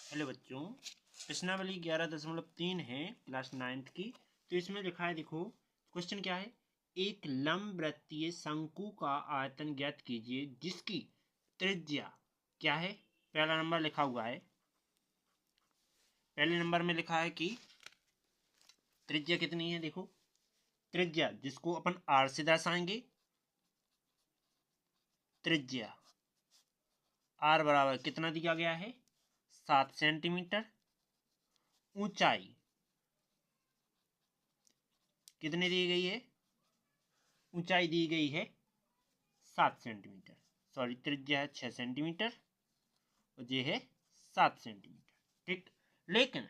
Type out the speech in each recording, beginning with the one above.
Hello बच्चों, प्रश्नावली 11.3 है क्लास 9th की। तो इसमें लिखा है, देखो क्वेश्चन क्या है। एक लंबवृत्तीय शंकु का आयतन ज्ञात कीजिए जिसकी त्रिज्या क्या है। पहला नंबर लिखा हुआ है, पहले नंबर में लिखा है कि त्रिज्या कितनी है। देखो त्रिज्या जिसको अपन आर से दर्शाएंगे, त्रिज्या आर बराबर कितना दिया गया है, 7 सेंटीमीटर। ऊंचाई कितनी दी गई है, ऊंचाई दी गई है 7 सेंटीमीटर। सॉरी, त्रिज्या है 6 सेंटीमीटर और ये है 7 सेंटीमीटर। ठीक, लेकिन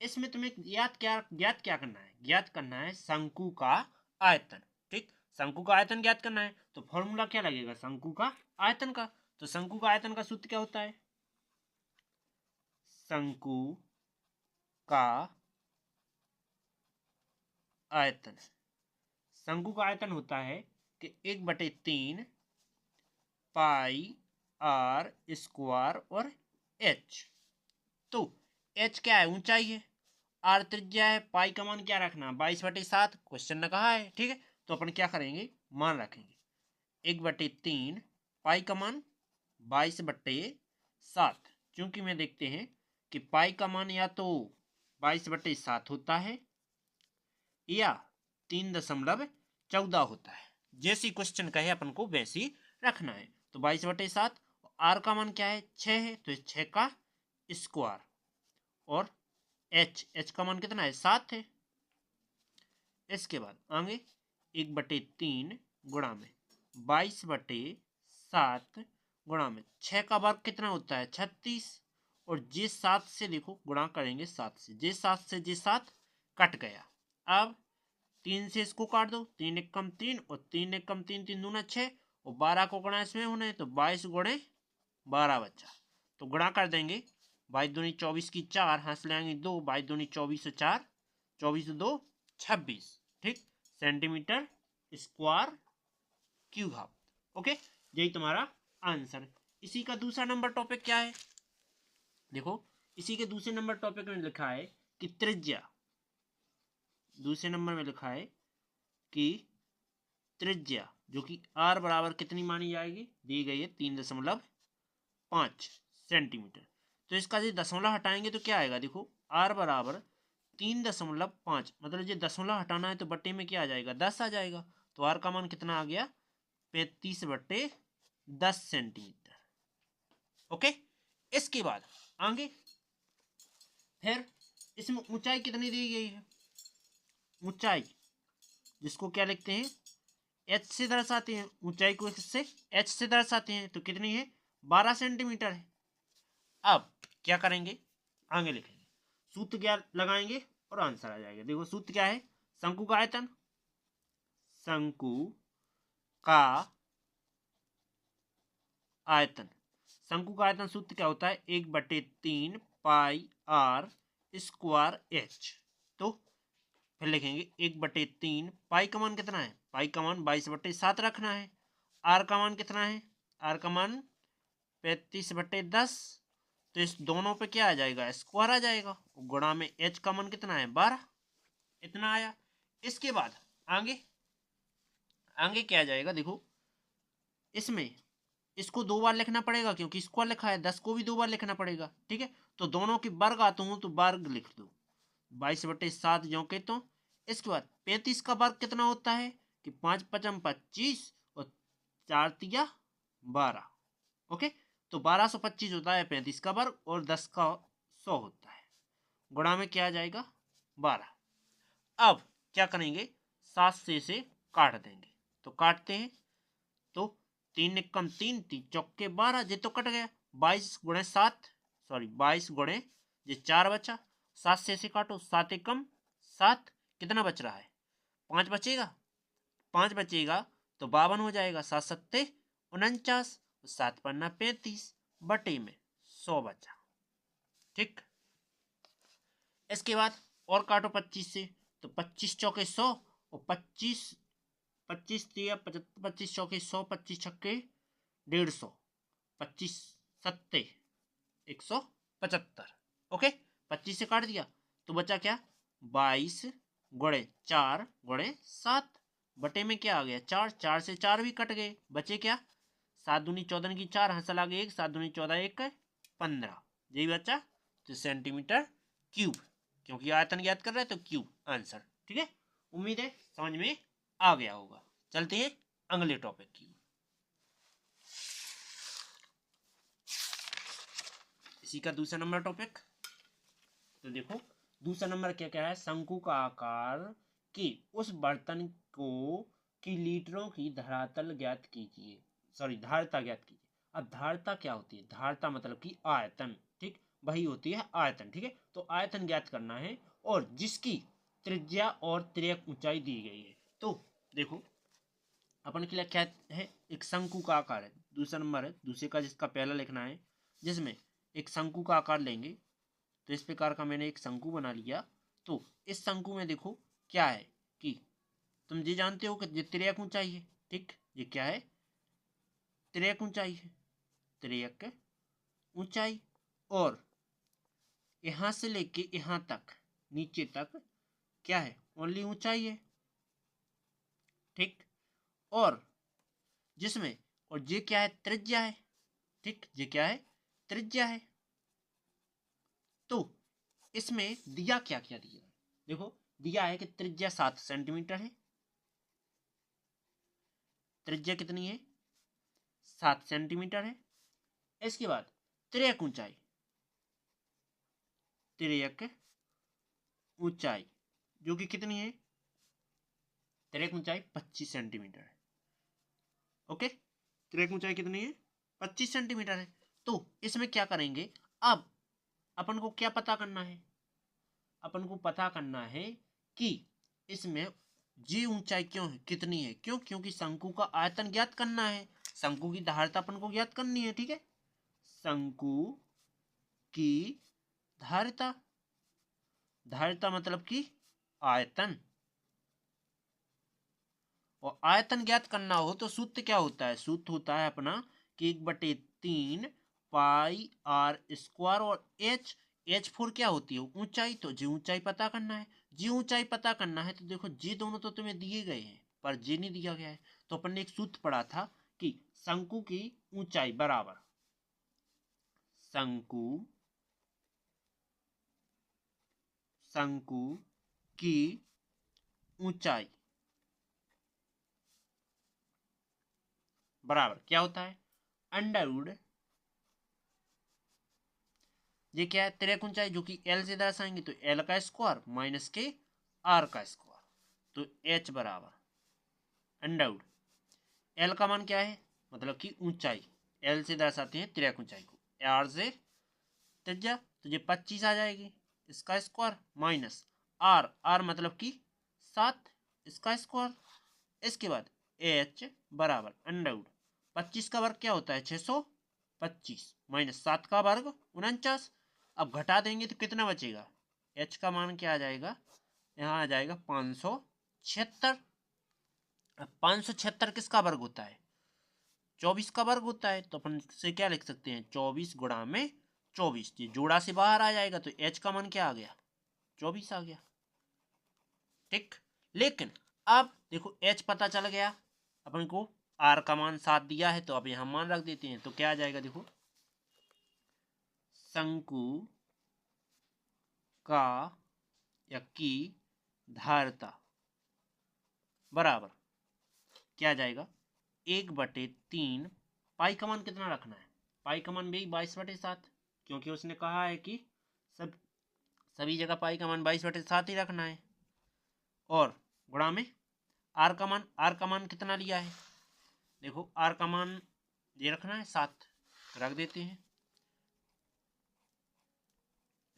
इसमें तुम्हें ज्ञात क्या करना है, ज्ञात करना है शंकु का आयतन। ठीक, शंकु का आयतन ज्ञात करना है तो फॉर्मूला क्या लगेगा शंकु का आयतन का। तो शंकु का आयतन का सूत्र क्या होता है, शंकु का आयतन, शंकु का आयतन होता है कि 1/3 पाई आर स्क्वायर और एच। तो एच क्या है, ऊंचाई है, आर त्रिज्या है, पाई का मान क्या रखना, 22/7 क्वेश्चन ने कहा है। ठीक है, तो अपन क्या करेंगे, मान रखेंगे 1/3 पाई का मान 22/7। क्योंकि मैं देखते हैं कि पाई का मान या तो 22/7 होता है या 3.14 होता है। जैसी क्वेश्चन कहे अपन को वैसी रखना है। तो 22/7, आर का मान क्या है, 6 है, तो 6 का स्क्वायर और एच का मान कितना है, 7 है। इसके बाद आगे 1/3 गुणा में 22/7 गुणा में 6 का वर्ग कितना होता है, 36। और जे 7 से देखो गुणा करेंगे, 7 से जे 7 कट गया। अब 3 से इसको काट दो, 3 एकम 3 और 3 एकम 3, 3 दूना 6 और 12 को गुणा इसमें होना है तो 22 गुणे 12 बचा। तो गुणा कर देंगे, 22 दूनी 24 की 4, हंस ले आएंगे 2, 22 दूनी 24 और 4, 24 2 26। ठीक, centimetre square cube half. Okay, यही तुम्हारा आंसर। इसी का दूसरा नंबर टॉपिक क्या है, देखो इसी के दूसरे नंबर टॉपिक में लिखा है कि त्रिज्या, दूसरे नंबर में लिखा है कि त्रिज्या जो कि आर बराबर कितनी मानी जाएगी, दी गई है 3.5 सेंटीमीटर। तो इसका जो दशमलव हटाएंगे तो क्या आएगा, देखो आर बराबर 3.5, मतलब ये दशमलव हटाना है तो बट्टे में क्या आ जाएगा, 10 आ जाएगा। तो आर का मान कितना आ गया, 35/10 सेंटीमीटर। ओके, इसके बाद आगे फिर इसमें ऊंचाई कितनी दी गई है, ऊंचाई जिसको क्या लिखते हैं, एच से दर्शाते हैं, ऊंचाई को इससे एच से दर्शाते हैं, तो कितनी है, 12 सेंटीमीटर है। अब क्या करेंगे, आगे लिखेंगे, सूत्र क्या लगाएंगे और आंसर आ जाएगा। देखो सूत्र क्या है, शंकु का आयतन, शंकु का आयतन, शंकु का आयतन सूत्र क्या होता है, 1/3 पाई आर स्क्वायर एच। तो फिर लिखेंगे 1/3 पाई का मान कितना है, पाई का मान 22/7 रखना है। आर का मान कितना है, आर का मान 35/10। तो इस दोनों पे क्या आ जाएगा, स्क्वायर आ जाएगा। गुणा में एच का मान कितना है, 12, इतना आया। इसके बाद आगे आगे क्या आ जाएगा, देखो इसमें इसको 2 बार लिखना पड़ेगा क्योंकि स्क्वायर लिखा है, 10 को भी 2 बार लिखना पड़ेगा। ठीक है, तो दोनों की वर्ग आता हूं तो वर्ग लिख दो, 22/7 जो के तो। इसके बाद 35 का वर्ग कितना होता है कि 5 पचम 25 और 4 तिया 12। ओके, तो 1225 होता है 35 का वर्ग और 10 का 100 होता है। गुणा में क्या आ जाएगा, 12। अब क्या करेंगे, 7 से इसे काट देंगे, तो काटते हैं तो 3 एकम 3, 3 चौके 12, ये तो कट गया। 22 × 7, सॉरी 22 ये 4 बचा, 7 से इसे काटो, 7 एकम 7, कितना बच रहा है, 5 बचेगा, 5 बचेगा तो 52 हो जाएगा, 7 सत्ते 49, 7 पन्ना 35, बटे में 100 बचा। ठीक, इसके बाद और काटो 25 से, तो 25 चौके 100 और 25 25 दिया 75, 25 चौके 100, 25 छक्के 150, 25 सत्ते 100 75। ओके, 25 से काट दिया तो बचा क्या, 22 गुणे 4 गुणे 7 बटे में क्या आ गया 4, 4 से 4 भी कट गए, बचे क्या 7 दूनी 14 की 4, हंसल आ गई 1, 7 दूनी 14 1 15, यही बचा तो सेंटीमीटर क्यूब, क्योंकि आयतन ज्ञात कर रहे हैं तो क्यूब आंसर। ठीक है, उम्मीद है समझ में आ गया होगा। चलते हैं अगले टॉपिक की। इसी का दूसरा नंबर टॉपिक, तो देखो दूसरा नंबर क्या क्या है, शंकु का आकार की उस बर्तन को की लीटरों की धरातल ज्ञात कीजिए, सॉरी धारता ज्ञात कीजिए। अब धारता क्या होती है, धारता मतलब कि आयतन, ठीक, वही होती है आयतन। ठीक है, तो आयतन ज्ञात करना है और जिसकी त्रिज्या और तिर्यक ऊंचाई दी गई है। तो देखो अपन के लिए क्या है, एक शंकु का आकार है, दूसरा नंबर है दूसरे का जिसका पहला लिखना है, जिसमें एक शंकु का आकार लेंगे। तो इस प्रकार का मैंने एक शंकु बना लिया। तो इस शंकु में देखो क्या है कि तुम ये जानते हो कि ये तिर्यक ऊंचाई है, ठीक, ये क्या है तिर्यक ऊंचाई है, तिर्यक ऊंचाई, और यहां से लेके यहां तक नीचे तक क्या है ओनली ऊंचाई है, ठीक, और जिसमें और ये क्या है त्रिज्या है, ठीक, ये क्या है त्रिज्या है। तो इसमें दिया क्या क्या दिया, देखो दिया है कि त्रिज्या 7 सेंटीमीटर है, त्रिज्या कितनी है 7 सेंटीमीटर है। इसके बाद तिर्यक ऊंचाई, तिर्यक ऊंचाई जो कि कितनी है, तिर्यक ऊंचाई 25 सेंटीमीटर है। ओके, तिर्यक ऊंचाई कितनी है 25 सेंटीमीटर है। तो इसमें क्या करेंगे, अब अपन को क्या पता करना है, अपन को पता करना है कि इसमें जी ऊंचाई क्यों है कितनी है, क्यों, क्योंकि शंकु का आयतन ज्ञात करना है, शंकु की धारता अपन को ज्ञात करनी है। ठीक है, शंकु की धारता, धारता मतलब कि आयतन, और आयतन ज्ञात करना हो तो सूत्र क्या होता है, सूत्र होता है अपना कि 1/3 पाई आर स्क्वायर, और एच, एच फोर क्या होती है ऊंचाई, तो जी ऊंचाई पता करना है, जी ऊंचाई पता करना है। तो देखो जी दोनों तो तुम्हें दिए गए हैं पर जी नहीं दिया गया है, तो अपन ने एक सूत्र पढ़ा था कि शंकु की ऊंचाई बराबर शंकु, शंकु की ऊंचाई बराबर क्या होता है अंडर रूट, ये क्या है तिर्यक ऊंचाई जो कि एल से दर्शाएंगे तो एल का स्क्वायर माइनस के आर का स्क्वायर, तो एच बराबर अंडर रूट एल का मान क्या है मतलब कि ऊंचाई, एल से दर्शाते हैं तिर्यक ऊंचाई को, आर से त्रिज्या, तो ये 25 आ जाएगी इसका स्क्वायर माइनस आर, आर मतलब कि 7 इसका स्क्वायर। इसके बाद एच बराबर अंडर रूट 25 का वर्ग क्या होता है 625 माइनस 7 का वर्ग 49। अब घटा देंगे तो कितना बचेगा, एच का मान क्या आ जाएगा, यहाँ आ जाएगा 576। अब 576 किसका वर्ग होता है 24 का वर्ग होता है, तो अपन से क्या लिख सकते हैं 24 गुणा में 24, ये जोड़ा से बाहर आ जाएगा तो एच का मान क्या आ गया 24 आ गया। ठीक, लेकिन अब देखो एच पता चल गया अपन को, आर का मान 7 दिया है तो अब यहां मान रख देते हैं, तो क्या आ जाएगा देखो शंकु का या की धारता बराबर क्या आ जाएगा 1/3, पाई का मान कितना रखना है, पाई का मान भी 22/7, क्योंकि उसने कहा है कि सभी जगह पाई का मान 22/7 ही रखना है, और गुणा में आर का मान, आर का मान कितना लिया है देखो आर का मान ये रखना है 7, रख देते हैं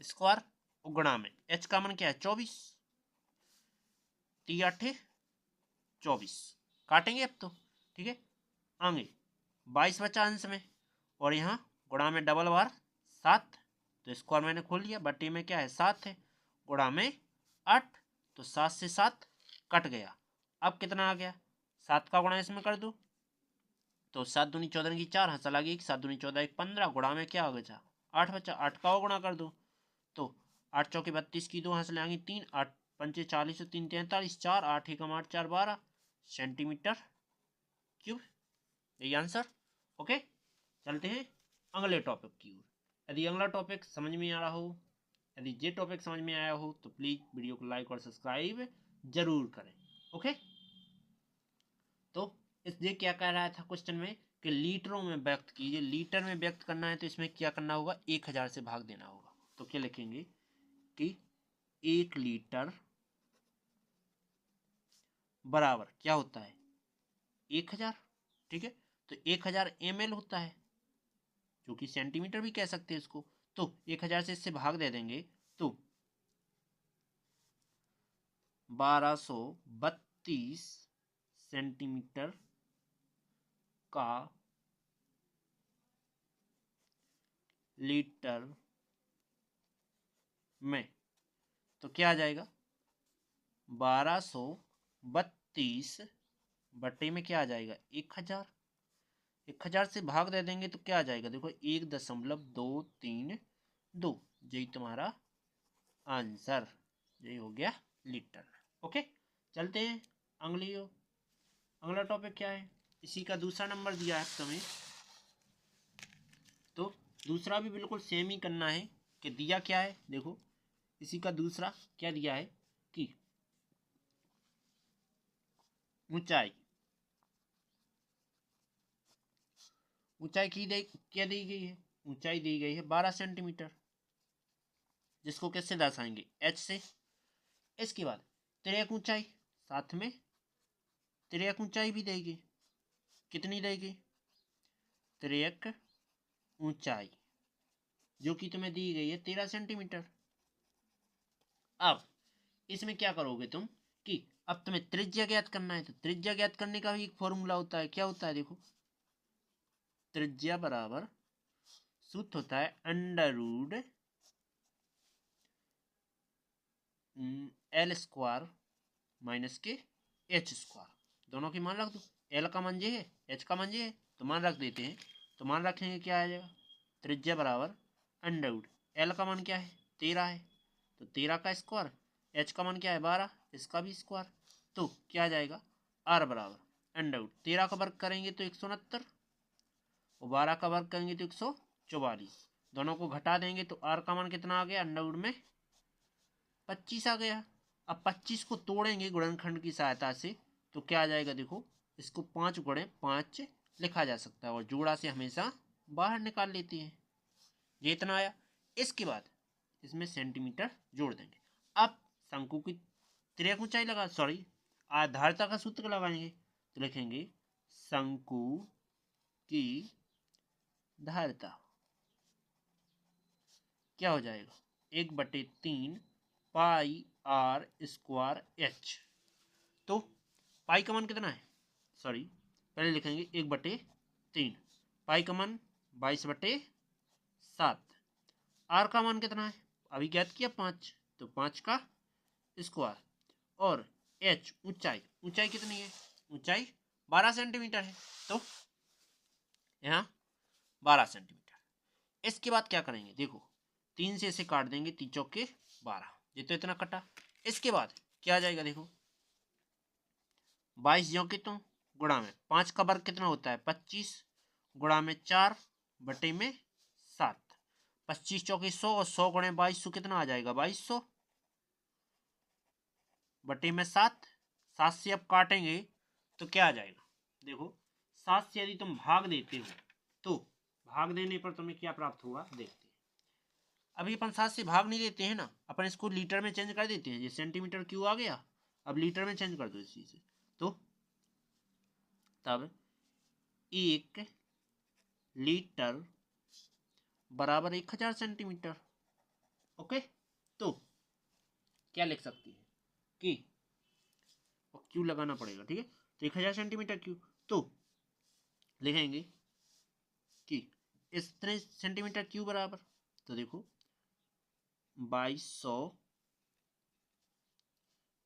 स्क्वायर, गुणा में एच का मान क्या है 24, 3×8 = 24, काटेंगे अब तो। ठीक है, आगे 22 बचा अंश में, और यहाँ गुणा में डबल बार 7, तो स्क्वायर मैंने खोल लिया, बट्टी में क्या है 7 है, गुणा में 8, तो 7 से 7 कट गया। अब कितना आ गया 7 का गुणा इसमें कर दो, तो 7 दूनी 14 की 4, हंसा लगी 7 दूनी 14 1 15, गुणा में क्या हो गया 8 बचा, 8 का गुणा कर दो तो 8 चौके 32 की 2 हाथ ले आएंगे 3, 8 पंचे 40 और 3 43, 4 8 एकम 8 4 12 सेंटीमीटर क्यूब। यही आंसर। ओके, चलते हैं अगले टॉपिक की ओर। यदि अगला टॉपिक समझ में आ रहा हो, यदि ये टॉपिक समझ में आया हो तो प्लीज वीडियो को लाइक और सब्सक्राइब जरूर करें। ओके, तो इसलिए क्या कह रहा था क्वेश्चन में कि लीटरों में व्यक्त कीजिए। लीटर में व्यक्त करना है तो इसमें क्या करना होगा, 1000 से भाग देना होगा। तो क्या लिखेंगे कि 1 लीटर बराबर क्या होता है 1000। ठीक है, तो 1000 ml होता है, जो कि सेंटीमीटर भी कह सकते हैं इसको। तो 1000 से इससे भाग दे देंगे तो 1232 सेंटीमीटर का लीटर में, तो क्या आ जाएगा 1232 बटे में क्या आ जाएगा 1000। 1000 से भाग दे देंगे तो क्या आ जाएगा, देखो 1.232। यही तुम्हारा आंसर, यही हो गया लीटर। ओके, चलते हैं अगला टॉपिक क्या है, इसी का दूसरा नंबर दिया है तुम्हें। तो दूसरा भी बिल्कुल सेम ही करना है कि दिया क्या है, देखो इसी का दूसरा क्या दिया है कि ऊंचाई क्या दी गई है, ऊंचाई दी गई है 12 सेंटीमीटर, जिसको कैसे दर्शाएंगे h से। इसके बाद तिर्यक ऊंचाई, साथ में तिर्यक ऊंचाई भी देगी। कितनी देगी, तिर्यक ऊंचाई जो कि तुम्हें दी गई है 13 सेंटीमीटर। अब इसमें क्या करोगे तुम कि अब तुम्हें त्रिज्या ज्ञात करना है, तो त्रिज्या ज्ञात करने का भी एक फॉर्मूला होता है। क्या होता है, देखो त्रिज्या बराबर सूत्र होता है अंडर L स्क्वायर माइनस के H स्क्वायर। दोनों की मान रख दो, L का मान ये है, H का मान ये है, तो मान रख देते हैं। तो मान रखेंगे क्या आ जाएगा, त्रिज्या बराबर अंडर L का मान क्या है 13 है, तो 13 का स्क्वायर, H का मान क्या है 12, इसका भी स्क्वायर। तो क्या आ जाएगा R बराबर अंडर 13 का वर्ग करेंगे तो 169 और 12 का वर्ग करेंगे तो 144। दोनों को घटा देंगे तो R का मान कितना आ गया, अंडर में 25 आ गया। अब 25 को तोड़ेंगे गुणनखंड की सहायता से तो क्या आ जाएगा, देखो इसको 5 गुणे 5 लिखा जा सकता है और जोड़ा से हमेशा बाहर निकाल लेते हैं। ये इतना आया। इसके बाद इसमें सेंटीमीटर जोड़ देंगे। अब शंकु की तिर्यक ऊंचाई लगा, सॉरी आधारता का सूत्र लगाएंगे तो लिखेंगे शंकु की धारता क्या हो जाएगा 1/3 पाई आर स्क्वायर एच। तो पाई का मान कितना है, सॉरी पहले लिखेंगे 1/3, पाई का मान 22/7, आर का मान कितना है अभी ज्ञात किया 5, तो 5 का स्क्वायर, और एच ऊंचाई कितनी है, ऊंचाई 12 सेंटीमीटर है, तो यहाँ 12 सेंटीमीटर। इसके बाद क्या करेंगे, देखो 3 से इसे काट देंगे, 3 चौके 12, ये तो इतना कटा। इसके बाद क्या आ जाएगा, देखो 22 जो कि तो गुणा में 5 का वर्ग कितना होता है 25, गुणा में 4 बटे में 7, 25 चौके 100 और 100 गुणे 2200 कितना आ जाएगा 2200 बटे में 7। 7 से अब काटेंगे तो क्या आ जाएगा, देखो 7 से यदि तुम भाग देते हो तो भाग देने पर तुम्हें क्या प्राप्त होगा देखते हैं। अभी अपन 7 से भाग नहीं देते हैं ना, अपन इसको लीटर में चेंज कर देते हैं, ये सेंटीमीटर क्यों आ गया, अब लीटर में चेंज कर दो इसी से, तो तब 1 लीटर बराबर 1000 सेंटीमीटर। ओके, तो क्या लिख सकते हैं कि क्यू लगाना पड़ेगा, ठीक है, तो 1000 सेंटीमीटर क्यू, तो लिखेंगे कि इतने सेंटीमीटर क्यू बराबर, तो देखो 2200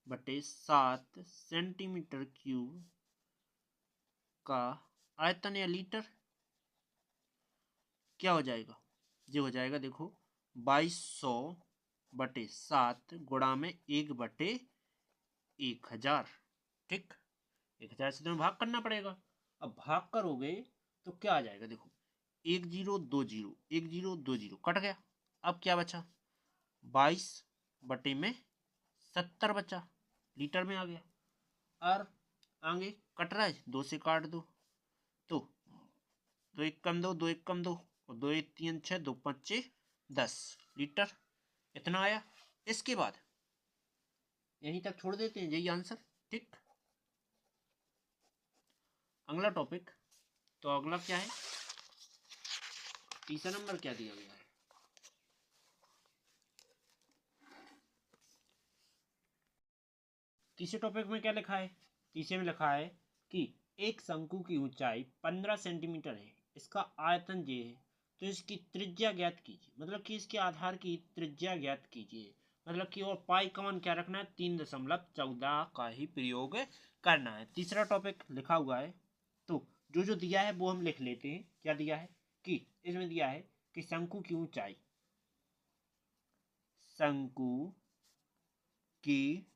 बटे 7 सेंटीमीटर क्यूब का आयतन या लीटर क्या हो जाएगा ये हो जाएगा देखो 2200/7 गुणा में 1/1000। ठीक, 1000 से तुम्हें भाग करना पड़ेगा। अब भाग करोगे तो क्या आ जाएगा देखो, 1020, 1020 कट गया। अब क्या बचा, 22/70 बचा, लीटर में आ गया। और आगे कट रहा है, 2 से काट दो तो 2 एक कम 2, 2 एक कम 2 और 2 एक 3 6, 2 5 10 लीटर, इतना आया। इसके बाद यहीं तक छोड़ देते हैं, यही आंसर। ठीक, अगला टॉपिक, तो अगला क्या है, तीसरा नंबर क्या दिया गया है। तीसरे टॉपिक में क्या लिखा है, तीसरे में लिखा है कि एक शंकु की ऊंचाई 15 सेंटीमीटर है, इसका आयतन ये है, तो इसकी त्रिज्या ज्ञात कीजिए। मतलब कि इसके आधार की त्रिज्या ज्ञात कीजिए, मतलब कि और पाई का मान क्या रखना है, 3.14 का ही प्रयोग करना है। तीसरा टॉपिक लिखा हुआ है, तो जो जो दिया है वो हम लिख लेते हैं। क्या दिया है कि इसमें दिया है कि शंकु की ऊंचाई, शंकु की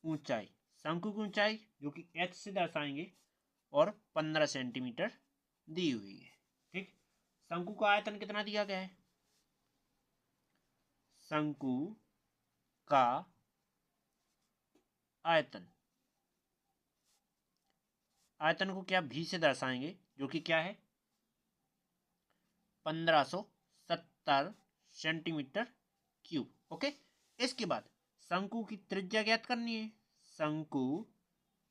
ऊंचाई, शंकु की ऊंचाई जो कि h से दर्शाएंगे और 15 सेंटीमीटर दी हुई है। ठीक, शंकु का आयतन कितना दिया गया है, शंकु का आयतन, आयतन को क्या भी से दर्शाएंगे, जो कि क्या है 1570 सेंटीमीटर क्यूब। ओके, इसके बाद शंकु की त्रिज्या ज्ञात करनी है, शंकु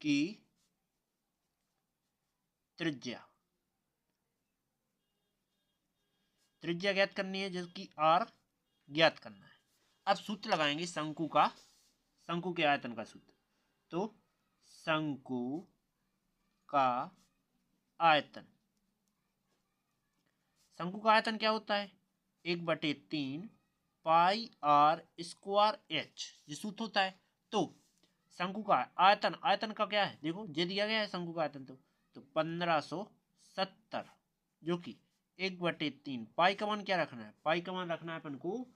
की त्रिज्या, त्रिज्या ज्ञात करनी है, जिसकी आर ज्ञात करना है। अब सूत्र लगाएंगे शंकु का, शंकु के आयतन का सूत्र, तो शंकु का आयतन, शंकु का आयतन क्या होता है, 1/3 पाई आर स्क्वायर एच, ये सूत्र होता है। तो शंकु का आयतन, आयतन का क्या है देखो, ये दिया गया है शंकु का आयतन, तो 1570, जो कि 1/3, पाई का मान क्या रखना है, पाई का मान रखना है अपन को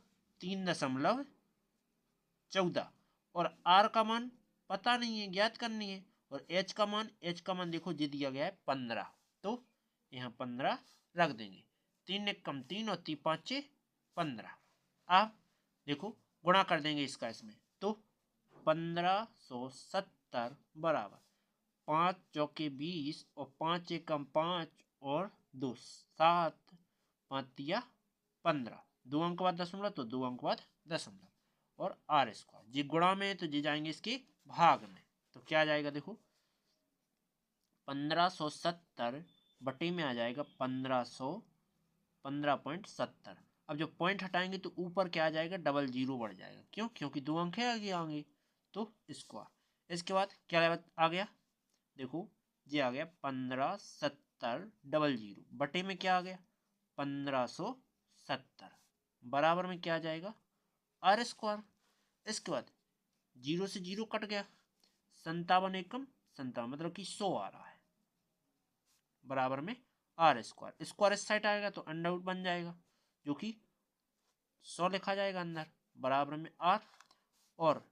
3.14, और आर का मान पता नहीं है, ज्ञात करनी है। और एच का मान, एच का मान देखो ये दिया गया है 15, तो यहाँ 15 रख देंगे। 3 एक कम 3 और 3 5 15। अब देखो गुणा कर देंगे इसका इसमें, तो 1570 बराबर 5 चौके 20 और 5 एकम 5 और 2 7, 5 15, 2 अंक बाद दशमलव, तो 2 अंक बाद दशमलव, और आर स्क्वायर जी गुणा में, तो जी जाएंगे इसके भाग में। तो क्या आ जाएगा देखो, 1570 बटे में आ जाएगा 1570। अब जब पॉइंट हटाएंगे तो ऊपर क्या आ जाएगा, डबल जीरो बढ़ जाएगा, क्यों, क्योंकि 2 अंक है आगे आगे, तो स्क्वायर। इसके बाद क्या आ गया देखो, ये आ गया 1570 बटे में क्या आ गया 1570, बराबर में क्या आ जाएगा आर स्क्वायर। इसके बाद 0 से 0 कट गया, 57 एकम 57, मतलब कि 100 आ रहा है, बराबर में आर स्क्वायर, स्क्वायर इस साइड आएगा तो अंडर रूट बन जाएगा, जो कि 100 लिखा जाएगा अंदर, बराबर में आर, और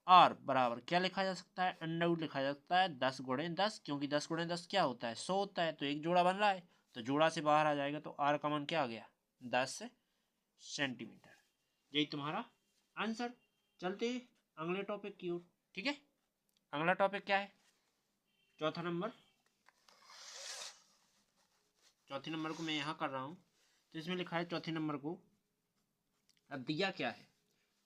आर बराबर क्या लिखा जा सकता है, अंडर रूट लिखा जा सकता है 10 × 10, क्योंकि 10 × 10 क्या होता है 100 होता है, तो एक जोड़ा बन रहा है, तो जोड़ा से बाहर आ जाएगा, तो आर का मान क्या आ गया 10 सेंटीमीटर। यही तुम्हारा आंसर। चलते हैं अगले टॉपिक की ओर। ठीक है, अगला टॉपिक क्या है, चौथा नंबर, चौथे नंबर को मैं यहाँ कर रहा हूँ, तो इसमें लिखा है चौथे नंबर को, अब दिया क्या है,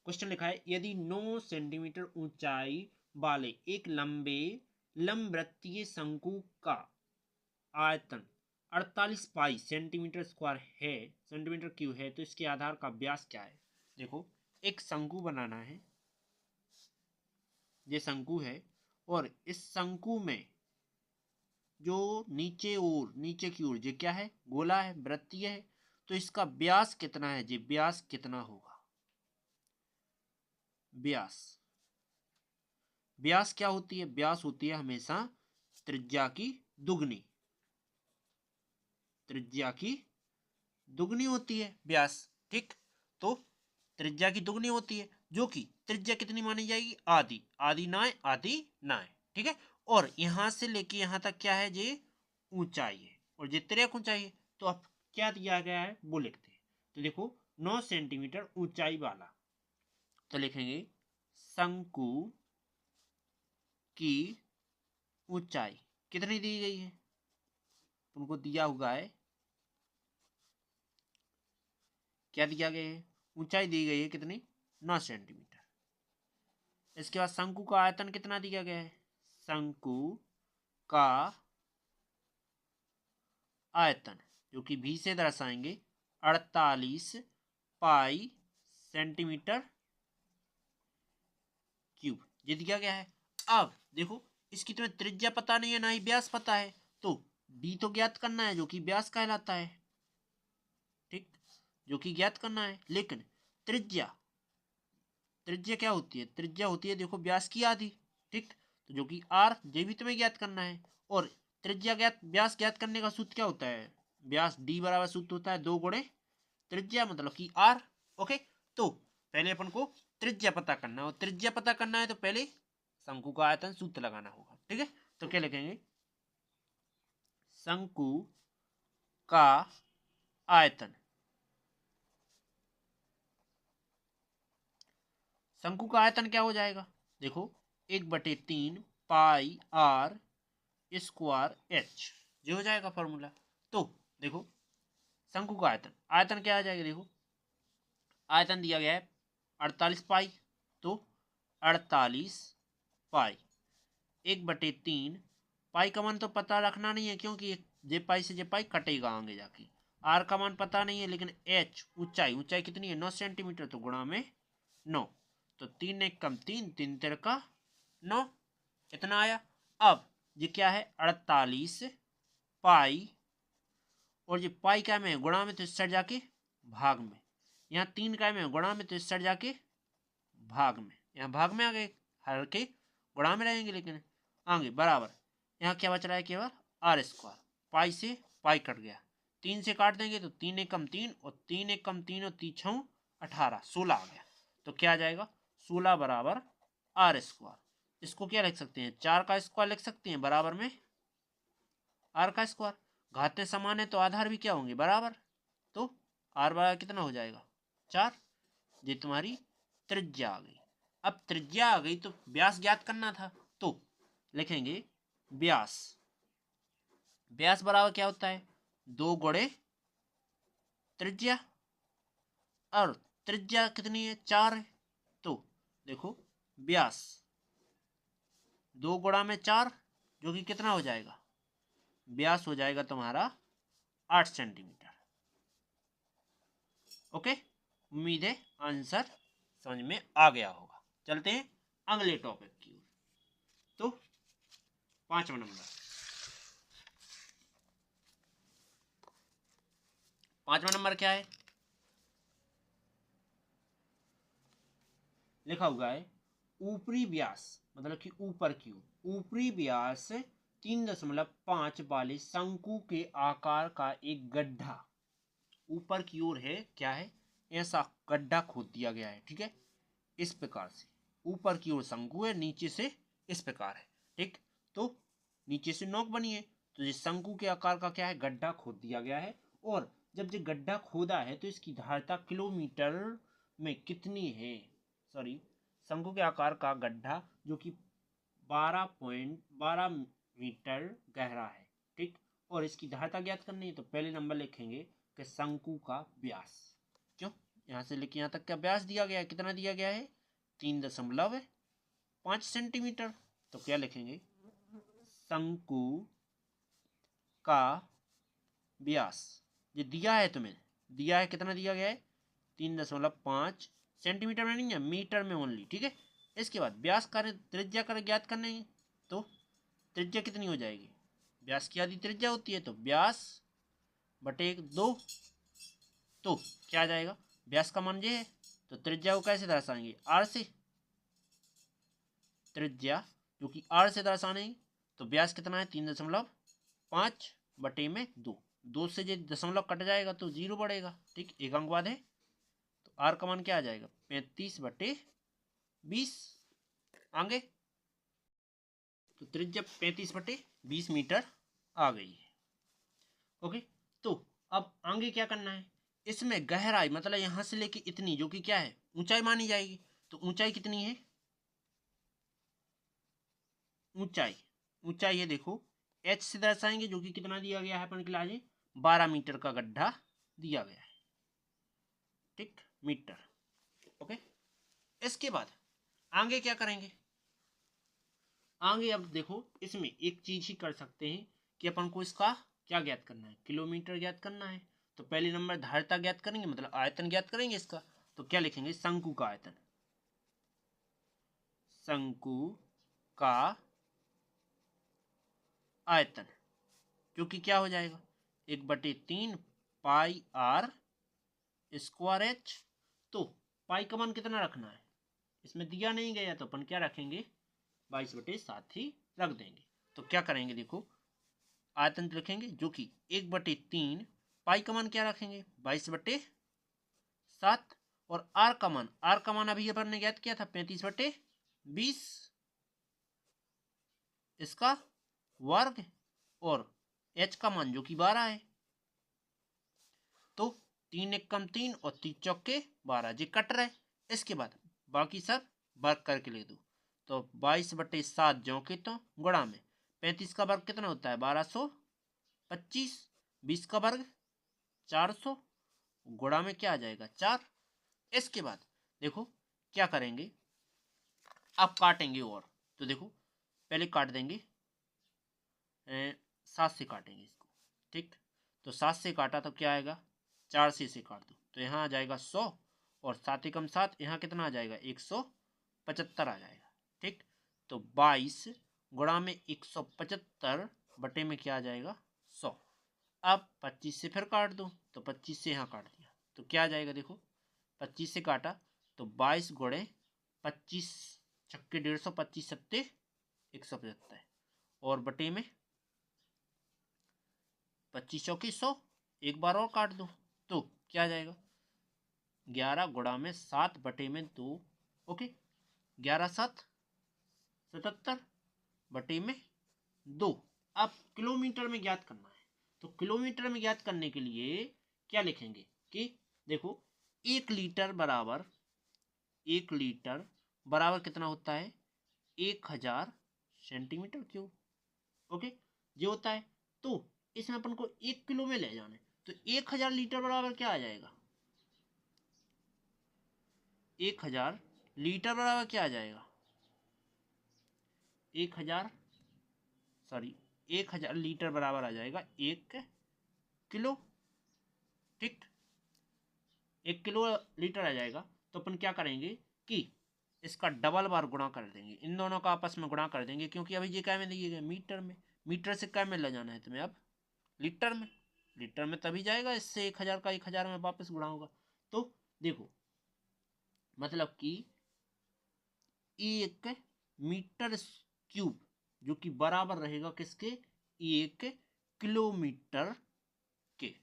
क्वेश्चन लिखा है, यदि 9 सेंटीमीटर ऊंचाई वाले एक लंबे लंबवृत्तीय शंकु का आयतन 48 पाई सेंटीमीटर स्क्वायर है, सेंटीमीटर क्यूब है, तो इसके आधार का व्यास क्या है। देखो एक शंकु बनाना है, ये शंकु है, और इस शंकु में जो नीचे और नीचे की ओर ये क्या है, गोला है, वृत्तीय है, तो इसका व्यास कितना है, ये व्यास कितना होगा, व्यास, व्यास क्या होती है, व्यास होती है हमेशा त्रिज्या की दुगनी, त्रिज्या की दुगनी होती है व्यास, ठीक। तो त्रिज्या की दुगनी होती है, जो कि त्रिज्या कितनी मानी जाएगी, आधी, आधी नाय आधी नाय, ठीक है। और यहां से लेके यहां तक क्या है, ये ऊंचाई है और ये तिर्यक ऊंचाई है। तो अब क्या दिया गया है वो लिखते हैं। तो देखो 9 सेंटीमीटर ऊंचाई वाला, तो लिखेंगे शंकु की ऊंचाई कितनी दी गई है, उनको दिया हुआ है, क्या दिया गया है, ऊंचाई दी गई है कितनी, 9 सेंटीमीटर। इसके बाद शंकु का आयतन कितना दिया गया है, शंकु का आयतन जो कि भी से दर्शाएंगे 48 पाई सेंटीमीटर क्यूब, ये दिया गया है। अब देखो इसकी तुम्हें त्रिज्या पता नहीं है ना ही व्यास पता है, तो डी तो ज्ञात करना है जो कि व्यास कहलाता है, ठीक, जो कि ज्ञात करना है। लेकिन त्रिज्या, त्रिज्या क्या होती है, त्रिज्या होती है देखो व्यास की आधी, ठीक। तो जो कि आर, ये भी तुम्हें ज्ञात करना है। और त्रिज्या ज्ञात, व्यास ज्ञात करने का सूत्र क्या होता है, व्यास डी बराबर सूत्र होता है 2 गुणे त्रिज्या मतलब कि आर। ओके, तो पहले अपन को त्रिज्या पता करना है, और त्रिज्या पता करना है तो पहले शंकु का आयतन सूत्र लगाना होगा, ठीक है। तो क्या लिखेंगे, शंकु का आयतन, शंकु का आयतन क्या हो जाएगा, देखो 1/3 पाई आर स्क्वायर एच, जो हो जाएगा फॉर्मूला। तो देखो शंकु का आयतन, आयतन क्या आ जाएगा, देखो आयतन दिया गया है 48 पाई, तो 48 पाई 1/3, पाई का मान तो पता रखना नहीं है क्योंकि जे पाई से जे पाई कटेगा आगे जाके। आर का मान पता नहीं है, लेकिन एच ऊंचाई, ऊंचाई कितनी है 9 सेंटीमीटर, तो गुणा में 9, तो 3 एक कम 3, 3 तेरह का 9, कितना आया। अब ये क्या है 48 पाई, और ये पाई क्या में है गुणा में, तो इस साइड जाके भाग में, यहाँ 3 का में गुणा में, तो इस साइड जाके भाग में, यहाँ भाग में आ गए, हर के गुणा में रहेंगे, लेकिन आगे बराबर, यहाँ क्या बच रहा है केवल आर स्क्वायर, पाई से पाई कट गया, 3 से काट देंगे तो 3 एक कम 3, और 3 एक कम 3 और 3 18, 16 आ गया। तो क्या आ जाएगा 16 बराबर आर स्क्वायर। इसको क्या लिख सकते हैं, 4 का स्क्वायर लिख सकते हैं बराबर में आर का स्क्वायर, घातें समान है तो आधार भी क्या होंगे बराबर, तो आर बराबर कितना हो जाएगा 4। ये तुम्हारी त्रिज्या आ गई। अब त्रिज्या आ गई तो व्यास ज्ञात करना था, तो लिखेंगे व्यास, व्यास बराबर क्या होता है 2 गुणे त्रिज्या, और त्रिज्या कितनी है 4 है, तो देखो व्यास 2 गुणा में 4, जो कि कितना हो जाएगा, व्यास हो जाएगा तुम्हारा 8 सेंटीमीटर। ओके, उम्मीद है आंसर समझ में आ गया होगा। चलते हैं अगले टॉपिक की ओर। तो 5वां नंबर, 5वां नंबर क्या है, लिखा हुआ है ऊपरी व्यास, मतलब कि ऊपर की ओर ऊपरी व्यास 3.5 वाले शंकु के आकार का एक गड्ढा, ऊपर की ओर है क्या है, ऐसा गड्ढा खोद दिया गया है, ठीक है। इस प्रकार से ऊपर की ओर शंकु है, नीचे से इस प्रकार है, ठीक। तो नीचे से नोक बनी है, तो ये शंकु के आकार का क्या है गड्ढा खोद दिया गया है। और जब ये गड्ढा खोदा है तो इसकी धारता किलोमीटर में कितनी है, सॉरी, शंकु के आकार का गड्ढा जो कि 12.12 मीटर गहरा है, ठीक। और इसकी धारता ज्ञात करनी है, तो पहले नंबर लिखेंगे कि शंकु का व्यास, क्यों यहाँ से लेके यहाँ तक का व्यास दिया गया है, कितना दिया गया है 3.5 सेंटीमीटर। तो क्या लिखेंगे शंकु का व्यास, ये दिया है तुम्हें, दिया है कितना दिया गया है 3.5 सेंटीमीटर में नहीं है, मीटर में ओनली, ठीक है। इसके बाद व्यास कार्य त्रिज्या कर ज्ञात करने हैं, तो त्रिज्या कितनी हो जाएगी, व्यास की आधी त्रिज्या होती है, तो व्यास बटे 2, तो क्या आ जाएगा व्यास का मान ये है, तो त्रिज्या को कैसे दर्शाएंगे आर से, त्रिज्या जो कि आर से दर्शाने, तो व्यास कितना है 3.5 बटे में 2, 2 से जो दशमलव कट जाएगा तो 0 बढ़ेगा, ठीक, एक अंक बाद है। तो आर का मान क्या आ जाएगा 35/20। आगे तो त्रिज्या 35/20 मीटर आ गई है। ओके, तो अब आगे क्या करना है, इसमें गहराई मतलब यहां से लेके इतनी जो कि क्या है ऊंचाई मानी जाएगी। तो ऊंचाई कितनी है, ऊंचाई है देखो एच से दर्शाएंगे जो कि कितना दिया गया है अपन के लिए 12 मीटर का गड्ढा दिया गया है, ठीक, मीटर। ओके, इसके बाद आगे क्या करेंगे, आगे अब देखो इसमें एक चीज ही कर सकते हैं कि अपन को इसका क्या ज्ञात करना है, किलोमीटर ज्ञात करना है। तो पहले नंबर धारिता ज्ञात करेंगे मतलब आयतन ज्ञात करेंगे इसका। तो क्या लिखेंगे, शंकु का आयतन, शंकु का आयतन जो कि क्या हो जाएगा 1/3 पाई आर स्क्वायर एच। तो पाई का मान कितना रखना है, इसमें दिया नहीं गया तो अपन क्या रखेंगे 22/7 ही रख देंगे। तो क्या करेंगे देखो आयतन लिखेंगे जो कि 1/3 पाई का मान क्या रखेंगे 22/7 और आर का मान अभी अपन ने ज्ञात किया था 35/20 इसका वर्ग और एच का मान जो कि 12 है। तो 3 एक कम 3 और 3 चौके 12 जी कट रहे। इसके बाद बाकी सब वर्ग करके ले दो। तो 22/7 ज्यों के तो गुणा में 35 का वर्ग कितना होता है 1225, 20 का वर्ग 400, गुणा में क्या आ जाएगा 4। इसके बाद देखो क्या करेंगे, अब काटेंगे और तो देखो पहले काट देंगे 7 से काटेंगे इसको, ठीक। तो 7 से काटा तो क्या आएगा 4 से इसे काट दो तो यहाँ आ जाएगा 100 और 7 एकम 7 यहाँ कितना आ जाएगा 175 आ जाएगा, ठीक। तो 22 गुणा में 175 बटे में क्या आ जाएगा 100। अब 25 से फिर काट दो तो 25 से यहाँ काट दिया तो क्या आ जाएगा देखो 25 से काटा तो 22 गुणे 25 छक्के 150, 25 सत्ते 175 और बटे में 25 चौकी 100, एक बार और काट दो तो क्या आ जाएगा 11 गुणा में 7 बटे में 2। ओके, 11×7 = 77 बटे में 2। अब किलोमीटर में ज्ञात करना है तो किलोमीटर में ज्ञात करने के लिए क्या लिखेंगे कि देखो 1 लीटर बराबर कितना होता है 1000 सेंटीमीटर क्यूब। ओके, जो होता है तो इसमें अपन को 1 किलो में ले जाना है तो 1000 लीटर बराबर क्या आ जाएगा 1000 लीटर बराबर क्या आ जाएगा 1000 लीटर बराबर आ जाएगा 1 किलो, ठीक, 1 किलो लीटर आ जाएगा। तो अपन क्या करेंगे कि इसका डबल बार गुणा कर देंगे, इन दोनों का आपस में गुणा कर देंगे क्योंकि अभी ये क्या में दिए गए मीटर में, मीटर से क्या में ले जाना है तुम्हें अब लीटर में, लीटर में तभी जाएगा इससे 1000 का 1000 में वापस गुणा होगा। तो देखो मतलब कि 1 मीटर क्यूब जो कि बराबर रहेगा किसके 1 किलोमीटर के।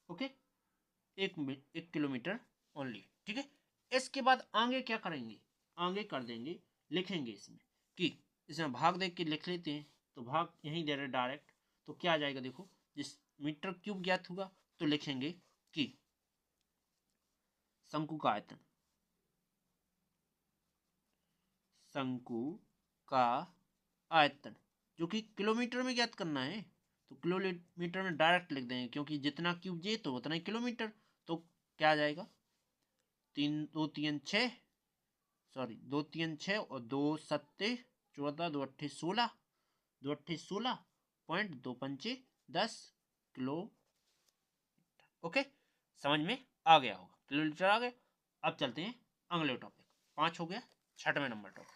ओके, 1 किलोमीटर ओनली, ठीक है। इसके बाद आगे क्या करेंगे, आगे कर देंगे लिखेंगे इसमें कि इसमें भाग देख के लिख लेते हैं तो भाग यहीं दे रहे डायरेक्ट। तो क्या आ जाएगा देखो जिस मीटर क्यूब ज्ञात होगा तो लिखेंगे कि शंकु का आयतन, शंकु का आयतन जो कि किलोमीटर में ज्ञात करना है तो किलोमीटर में डायरेक्ट लिख देंगे क्योंकि जितना क्यूब जे तो उतना ही किलोमीटर। तो क्या आ जाएगा 2 3 6 और 2 7 14 2 8 16 2 8 16.2 10 किलो। ओके, समझ में आ गया होगा, किलोमीटर आ गया। अब चलते हैं अगले टॉपिक, 5 हो गया, 6वां नंबर टॉपिक।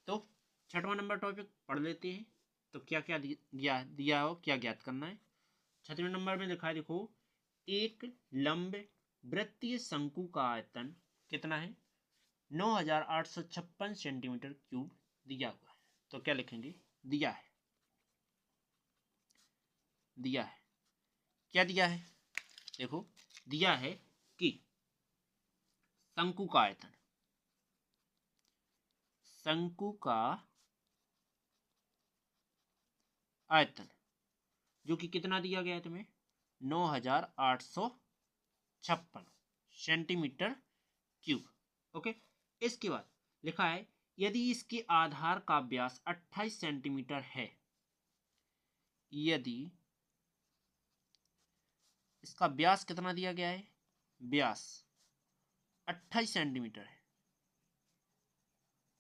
तो 6वां नंबर टॉपिक पढ़ लेते हैं। तो क्या क्या दिया हो क्या ज्ञात करना है। 6वें नंबर में लिखा है देखो एक लंब वृत्तीय शंकु का आयतन कितना है 9856 सेंटीमीटर क्यूब दिया हुआ है। तो क्या लिखेंगे दिया है दिया है। क्या दिया है? देखो दिया है कि शंकु का आयतन, शंकु का आयतन जो कि कितना दिया गया है तुम्हें, 9856 सेंटीमीटर क्यूब। ओके, इसके बाद लिखा है यदि इसके आधार का व्यास 28 सेंटीमीटर है, यदि इसका व्यास कितना दिया गया है, व्यास 28 सेंटीमीटर है,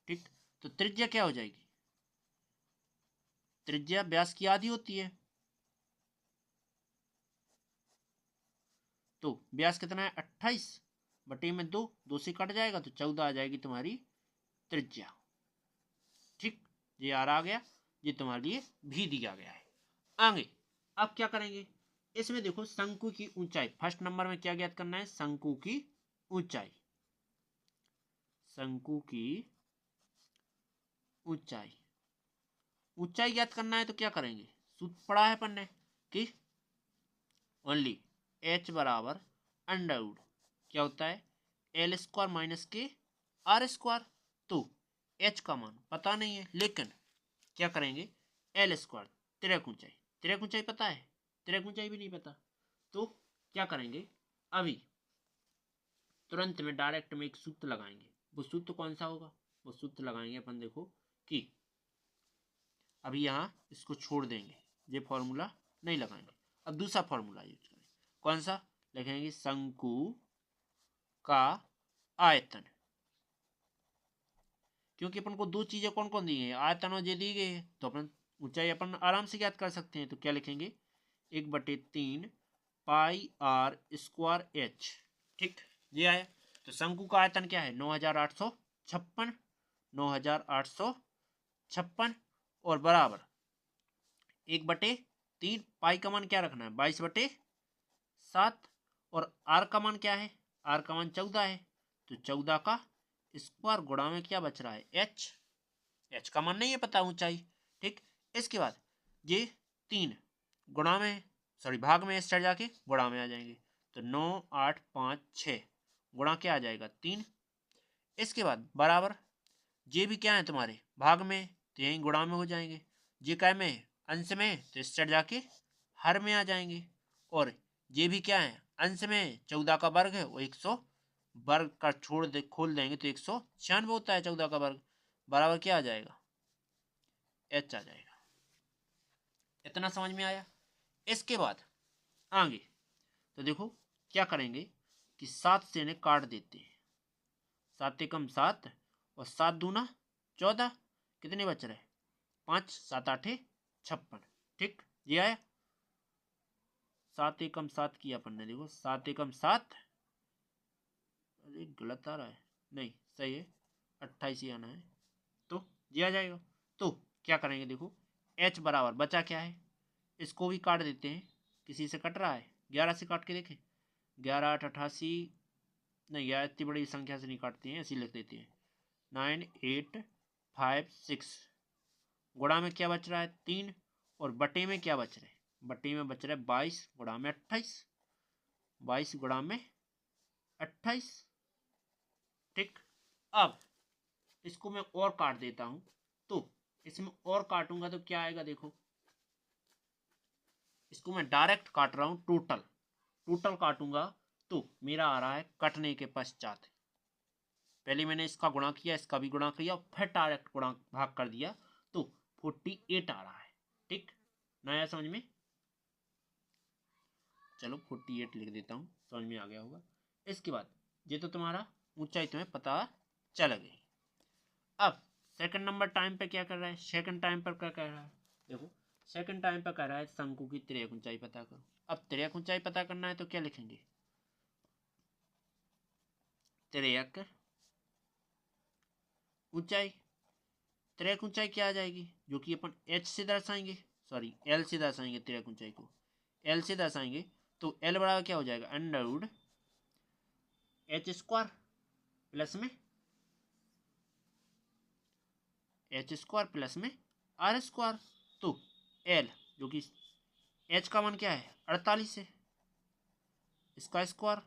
ठीक, तो त्रिज्या क्या हो जाएगी, त्रिज्या व्यास की आधी होती है, तो व्यास कितना है 28 बटे में 2, 2 से कट जाएगा तो 14 आ जाएगी तुम्हारी त्रिज्या। ठीक, ये आ गया, ये तुम्हारे लिए भी दिया गया है। आगे अब क्या करेंगे, इसमें देखो शंकु की ऊंचाई, फर्स्ट नंबर में क्या ज्ञात करना है, शंकु की ऊंचाई, शंकु की ऊंचाई, ऊंचाई ज्ञात करना है तो क्या करेंगे, सूत्र पढ़ा है अपन ने कि ओनली h बराबर अंडर रूट क्या होता है, एल स्क्वायर माइनस के आर स्क्वायर, तो h का मान पता नहीं है, लेकिन क्या करेंगे, एल स्क्वायर तिरक ऊंचाई, तिरक ऊंचाई पता है, तिरक ऊंचाई भी नहीं पता, तो क्या करेंगे, अभी तुरंत में डायरेक्ट में एक सूत्र लगाएंगे। वो सूत्र कौन सा होगा, वो सूत्र लगाएंगे अपन, देखो कि अभी यहाँ इसको छोड़ देंगे, ये फॉर्मूला नहीं लगाएंगे, अब दूसरा फॉर्मूला यूज करें, कौन सा लिखेंगे, शंकु का आयतन, क्योंकि अपन को दो चीजें कौन कौन दी है, आयतन और जे दी गई है, तो अपन ऊंचाई अपन आराम से ज्ञात कर सकते हैं, तो क्या लिखेंगे, 1/3 पाई आर स्क्वायर एच। ठीक, ये आया, तो शंकु का आयतन क्या है, 9856, 9856 और बराबर 1/3 पाई का मान क्या रखना है, 22/7 और आर का मान क्या है, आर का मान 14 है, तो 14 का स्क्वायर गुणा में क्या बच रहा है, एच, एच का मान नहीं है पता ऊंचाई। ठीक, इसके बाद ये 3 गुणा में, सॉरी भाग में इस चढ़ जाके गुणा में आ जाएंगे, तो 9 8 5 6 गुणा क्या आ जाएगा 3, इसके बाद बराबर ये भी क्या है तुम्हारे भाग में, तो यही गुणा में हो जाएंगे, ये क्या में अंश में, तो इस चढ़ जाके हर में आ जाएंगे, और ये भी क्या है अंश में, 14 का वर्ग है वो 100 वर्ग का छोड़ दे खोल देंगे तो 196 होता है 14 का वर्ग, बराबर क्या आ जाएगा, एच आ जाएगा। इतना समझ में आया। इसके बाद आगे तो देखो क्या करेंगे कि 7 से इन्हें काट देते हैं, 7 एकम 7 और 7 दूना 14, कितने बच रहे, 5 7 8 56। ठीक, ये आया, 7 एकम 7 किया अपन ने, देखो 7 एकम 7, अरे गलत आ रहा है, नहीं सही है, 28 ही आना है, तो ये आ जाएगा। तो क्या करेंगे, देखो h बराबर बचा क्या है, इसको भी काट देते हैं, किसी से कट रहा है, 11 से काट के देखें, 11 8 88, नहीं यार इतनी बड़ी संख्या से नहीं काटते हैं, ऐसे लिख देते हैं, 9 8 5 6 गुणा में क्या बच रहा है 3, और बटे में क्या बच रहा है, बटे में बच रहा है 22 गुणा में 28, 22 गुणा में 28। ठीक, अब इसको मैं और काट देता हूं, तो इसमें और काटूंगा तो क्या आएगा, देखो इसको मैं डायरेक्ट काट रहा हूं, टोटल टोटल काटूंगा तो मेरा आ रहा है कटने के पश्चात, पहले मैंने इसका गुणा किया, इसका भी गुणा किया, फिर डायरेक्ट गुणा भाग कर दिया, तो 48 आ रहा है। ठीक, नया समझ में, चलो 48 लिख देता हूँ, समझ में आ गया होगा। इसके बाद ये तो तुम्हारा ऊंचाई तुम्हें पता चल गई। अब सेकंड नंबर टाइम पे क्या कर रहा है, सेकंड टाइम पर क्या कर रहा है, देखो सेकंड टाइम पर कर रहा है शंकु की तिर्यक ऊंचाई पता करो। अब तिर्यक ऊंचाई पता करना है तो क्या लिखेंगे, तिर्यक ऊंचाई, तिर्यक ऊंचाई क्या आ जाएगी, जो कि अपन h से दर्शाएंगे, सॉरी l से दर्शाएंगे, तिर्यक ऊंचाई को l से दर्शाएंगे, तो l बराबर क्या हो जाएगा, under root h square plus में h स्क्वायर प्लस में r स्क्वायर, तो l जो कि एच का मान क्या है 48 है, इसका स्क्वायर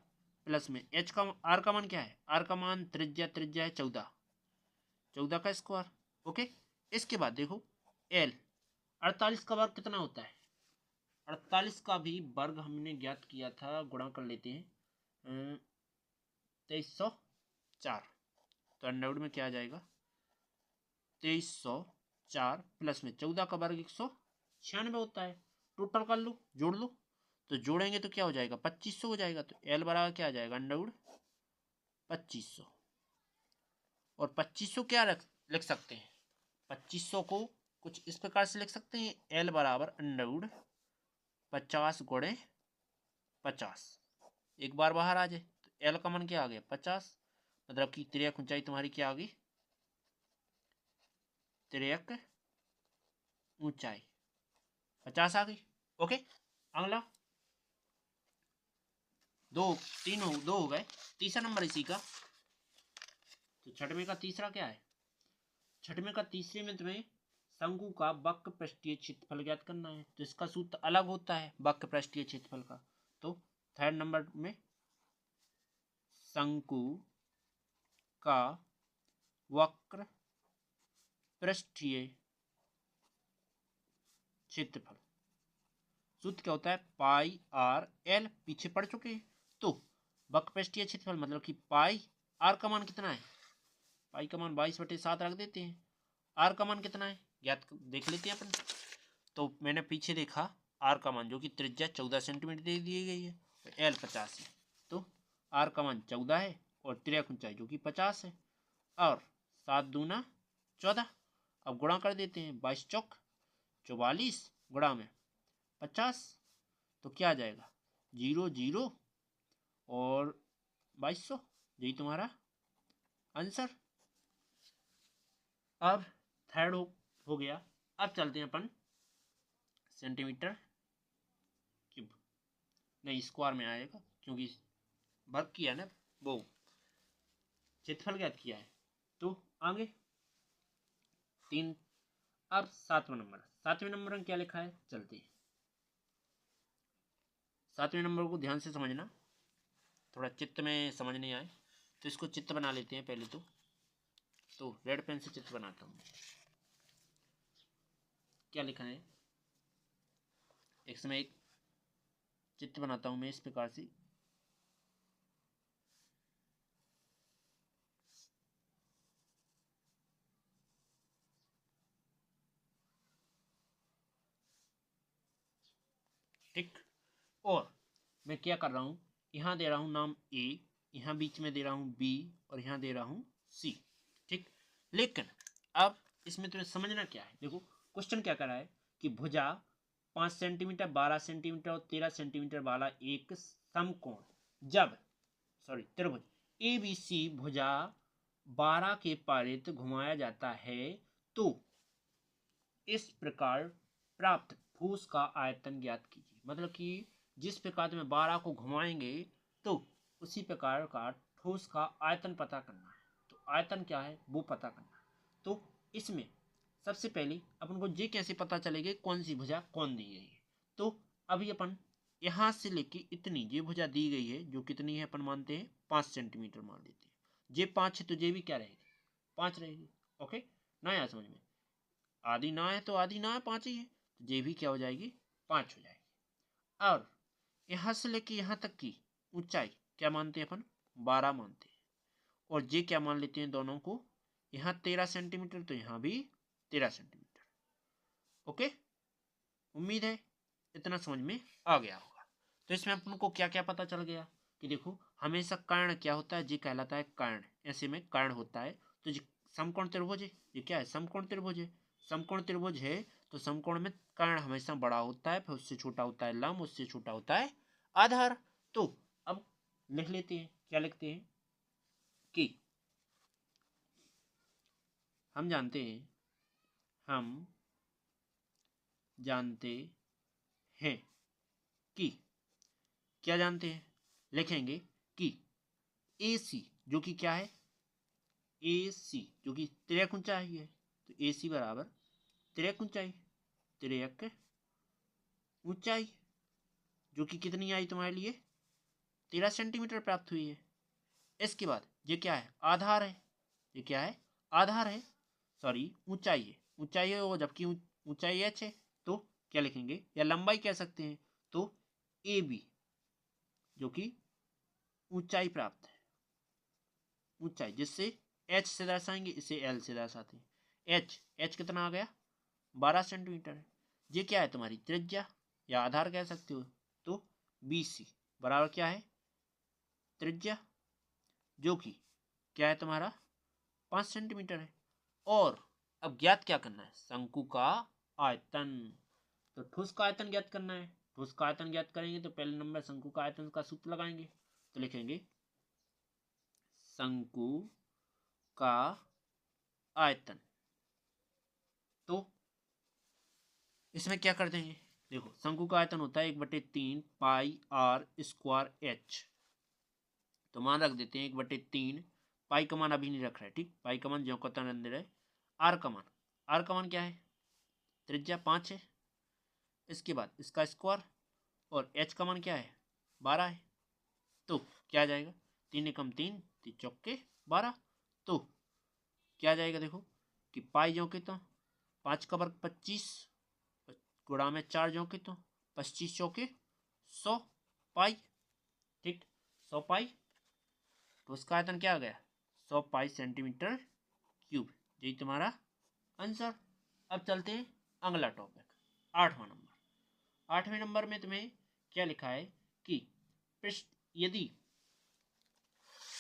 प्लस में एच का आर का मान क्या है, आर का मान त्रिज्या है 14 का स्क्वायर। ओके, इसके बाद देखो एल 48 का वर्ग कितना होता है, 48 का भी वर्ग हमने ज्ञात किया था, गुणा कर लेते हैं 2304, तो अंडरवुड में क्या आ जाएगा 2304 प्लस में 14 का वर्ग 196 होता है। टोटल कर लो, जोड़ लो, तो जोड़ेंगे तो क्या हो जाएगा 2500 हो जाएगा। तो एल बराबर क्या आ जाएगा अंडरवुड 2500। और 2500 क्या लिख सकते हैं, 2500 को कुछ इस प्रकार से लिख सकते हैं, एल बराबर अंडरवुड 50 गुणे 50, एक बार बाहर आ जाए तो एल का मान क्या आ गया 50, मतलब कि त्रियक ऊंचाई तुम्हारी क्या आ गई, त्रियक ऊंचाई 50 आ गई। ओके, अगला दो हो गए, तीसरा नंबर इसी का। तो छठवें का तीसरा क्या है, छठवें का तीसरे में तुम्हें शंकु का वक्र पृष्ठीय क्षेत्रफल ज्ञात करना है। तो इसका सूत्र अलग होता है वक्र पृष्ठीय क्षेत्रफल का। तो थर्ड नंबर में शंकु का वक्र पृष्ठीय क्षेत्रफल सूत्र क्या होता है, पाई आर एल, पीछे पढ़ चुके हैं। तो वक्र पृष्ठीय क्षेत्रफल मतलब कि पाई, आर का मान कितना है, पाई का मान 22/7 रख देते हैं, आर का मान कितना है ज्ञात देख लेते हैं अपन। तो मैंने पीछे देखा आर का मान जो कि त्रिज्या 14 सेंटीमीटर दे दी गई है, तो एल 50 है, तो आर का मान 14 है और त्रियक ऊंचाई जो कि 50 है, और 7 दूना 14। अब गुणा कर देते हैं, 22 चौक 44 गुणा में 50, तो क्या आ जाएगा 0 और 2200, यही तुम्हारा आंसर। अब थर्ड हो गया। अब चलते हैं अपन सेंटीमीटर क्यूब, नहीं स्क्वायर में आएगा क्योंकि वर्ग किया ना, वो क्षेत्रफल ज्ञात किया है। तो आगे तीन। अब सातवें नंबर में क्या लिखा है, चलते हैं सातवें नंबर को ध्यान से समझना, थोड़ा चित्र में समझ नहीं आए तो इसको चित्र बना लेते हैं पहले। तो रेड पेन से चित्र बनाता हूँ। क्या लिखा है, एक समय एक चित्र बनाता हूँ मैं इस प्रकार से। ठीक, और मैं क्या कर रहा हूँ, यहाँ दे रहा हूँ नाम ए, यहाँ बीच में दे रहा हूँ बी, और यहाँ दे रहा हूँ सी। ठीक, लेकिन अब इसमें तुम्हें समझना क्या है, देखो क्वेश्चन क्या कर रहा है कि भुजा 5 सेंटीमीटर 12 सेंटीमीटर और 13 सेंटीमीटर वाला एक समकोण, जब त्रिभुज ए बी सी भुजा 12 के परित घुमाया जाता है तो इस प्रकार प्राप्त ठोस का आयतन ज्ञात कीजिए। मतलब कि जिस प्रकार में 12 को घुमाएंगे तो उसी प्रकार का ठोस का आयतन पता करना है। तो आयतन क्या है वो पता करना है। तो इसमें सबसे पहले अपन को ये कैसे पता चलेगा कौन सी भुजा कौन दी गई है। तो अभी अपन यहाँ से लेके इतनी ये भुजा दी गई है, जो कितनी है अपन मानते हैं 5 सेंटीमीटर मान लेते हैं। ये 5 है तो ये भी क्या रहेगी 5 रहेगी। ओके, ना यार समझ में, आधी ना है तो आधी ना है 5 ही है, तो ये भी क्या हो जाएगी 5 हो जाएगी। और यहाँ से लेके यहाँ तक की ऊंचाई क्या मानते हैं अपन 12 मानते हैं, और ये क्या मान लेते हैं दोनों को, यहाँ 13 सेंटीमीटर तो यहाँ भी 13 सेंटीमीटर। ओके, उम्मीद है इतना समझ में आ गया होगा। तो इसमें अपन को क्या क्या पता चल गया कि देखो हमेशा कर्ण क्या होता है, जी कहलाता है कर्ण, ऐसे में कर्ण होता है। तो जी समकोण त्रिभुज है, ये क्या है समकोण त्रिभुज है, समकोण त्रिभुज है तो समकोण में कर्ण हमेशा बड़ा होता है, फिर उससे छोटा होता है लंब, उससे छोटा होता है आधार। तो अब लिख लेते हैं, क्या लिखते हैं कि हम जानते हैं कि क्या जानते हैं, लिखेंगे कि ए सी जो कि क्या है, ए सी जो कि त्रियक ऊंचाई है, तो ए सी बराबर त्रियक ऊंचाई, त्रियक ऊंचाई जो कि कितनी आई तुम्हारे लिए 13 सेंटीमीटर प्राप्त हुई है। इसके बाद ये क्या है आधार है, ये क्या है आधार है, सॉरी ऊंचाई है वो, जबकि ऊंचाई एच है। तो क्या लिखेंगे या लंबाई कह सकते हैं, तो ए बी जो कि ऊंचाई प्राप्त है, ऊंचाई जिससे एच से दर्शाएंगे, इसे एल से दर्शाते हैं। एच कितना आ गया 12 सेंटीमीटर है। ये क्या है तुम्हारी त्रिज्या या आधार कह सकते हो, तो बी सी बराबर क्या है त्रिज्या जो कि क्या है तुम्हारा 5 सेंटीमीटर है। और अब ज्ञात क्या करना है शंकु का आयतन, तो ठोस का आयतन ज्ञात करना है। ठोस का आयतन ज्ञात करेंगे तो पहले नंबर शंकु का आयतन का सूत्र लगाएंगे, तो लिखेंगे शंकु का आयतन। तो इसमें क्या कर देंगे, देखो शंकु का आयतन होता है 1/3 पाई आर स्क्वायर एच। तो मान रख देते हैं 1/3, पाई का मान अभी नहीं रख रहा है, ठीक, पाई का मान जो कतन अंदर है। आर का मान क्या है त्रिज्या 5 है। इसके बाद इसका स्क्वायर, और एच का मान क्या है 12 है। तो क्या आ जाएगा 3 एकम 3 3 चौके 12। तो क्या आ जाएगा देखो कि पाई जो कितना 5 का वर्ग 25 गुणा में 4 जो कितना 25 चौके 100 पाई, ठीक 100 पाई। तो उसका आयतन क्या आ गया 100 पाई सेंटीमीटर क्यूब, यही तुम्हारा आंसर। अब चलते हैं अगला टॉपिक 8वां नंबर। 8वें नंबर में तुम्हें क्या लिखा है कि पृष्ठ यदि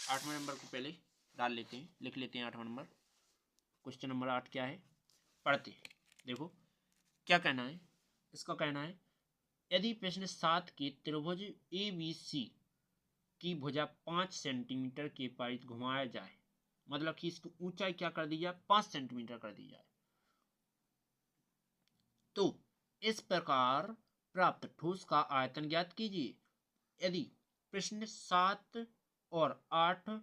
8वें नंबर को पहले डाल लेते हैं, लिख लेते हैं 8वां नंबर। क्वेश्चन नंबर 8 क्या है पढ़ते हैं। देखो क्या कहना है, इसका कहना है यदि प्रश्न 7 के त्रिभुज ए बी सी की भुजा 5 सेंटीमीटर के परित घुमाया जाए, मतलब कि इसकी ऊंचाई क्या कर दी जाए 5 सेंटीमीटर कर दी जाए, तो इस प्रकार प्राप्त ठोस का आयतन ज्ञात कीजिए। यदि प्रश्न 7 और 8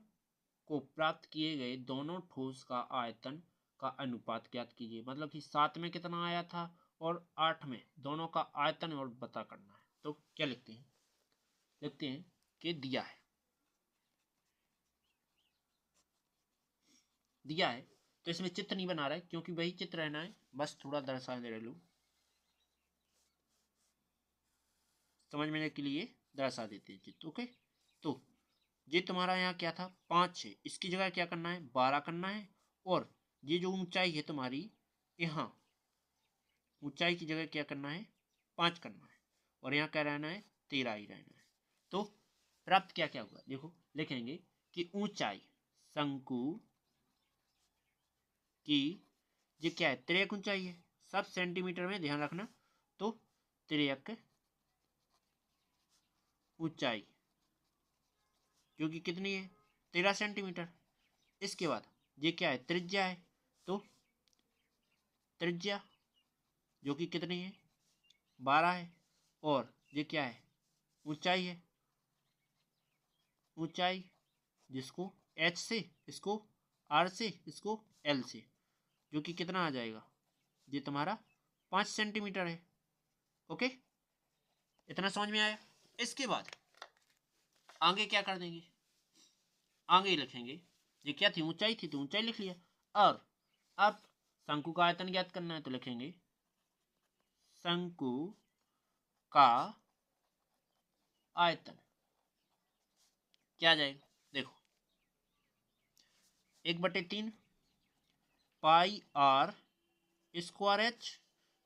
को प्राप्त किए गए दोनों ठोस का आयतन का अनुपात ज्ञात कीजिए, मतलब कि 7 में कितना आया था और 8 में, दोनों का आयतन और पता करना है। तो क्या लिखते हैं, लिखते हैं कि दिया है। तो इसमें चित्र नहीं बना रहा है क्योंकि वही चित्र रहना है, बस थोड़ा दर्शा दे रहे लोग समझने के लिए दर्शा देते हैं चित्र। ओके, तो ये तुम्हारा यहाँ क्या था 5 है, इसकी जगह क्या करना है 12 करना है। और ये जो ऊंचाई है तुम्हारी यहाँ, ऊंचाई की जगह क्या करना है 5 करना है, और यहाँ क्या रहना है 13 ही रहना है। तो प्राप्त क्या क्या होगा देखो, लिखेंगे कि ऊंचाई शंकु की, ये क्या है त्रियक ऊंचाई है, सब सेंटीमीटर में ध्यान रखना। तो त्रियक ऊंचाई जो कि कितनी है 13 सेंटीमीटर। इसके बाद ये क्या है त्रिज्या है, तो त्रिज्या जो कि कितनी है 12 है। और ये क्या है ऊंचाई है, ऊंचाई जिसको एच से, इसको आर से, इसको एल से, जो कि कितना आ जाएगा ये तुम्हारा 5 सेंटीमीटर है। ओके, इतना समझ में आया। इसके बाद आगे क्या कर देंगे, आगे लिखेंगे ये क्या थी ऊंचाई थी, तो ऊंचाई लिख लिया। और अब शंकु का आयतन ज्ञात करना है, तो लिखेंगे शंकु का आयतन क्या आ जाएगा देखो 1/3 पाई आर स्क्वायर एच।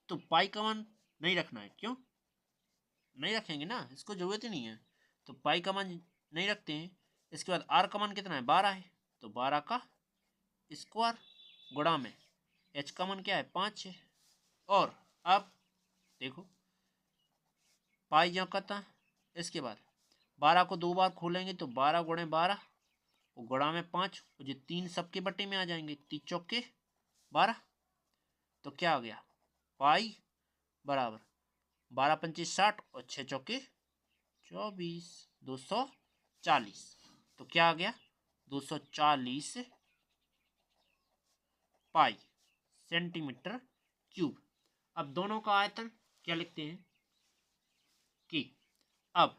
तो पाई का मान नहीं रखना है, क्यों नहीं रखेंगे ना, इसको जरूरत ही नहीं है, तो पाई का मान नहीं रखते हैं। इसके बाद आर का मान कितना है 12 है, तो 12 का स्क्वायर गुणा में एच का मान क्या है 5 है। और अब देखो पाई जो करता, इसके बाद 12 को 2 बार खोलेंगे तो 12 गुणे 12 और गुणा में 5, और ये 3 सबके बटे में आ जाएंगे, 3 चौके 12। तो क्या आ गया पाई बराबर 12 पंचे 60 और 6 चौके 24, 240। तो क्या आ गया 240 पाई सेंटीमीटर क्यूब। अब दोनों का आयतन क्या लिखते हैं, कि अब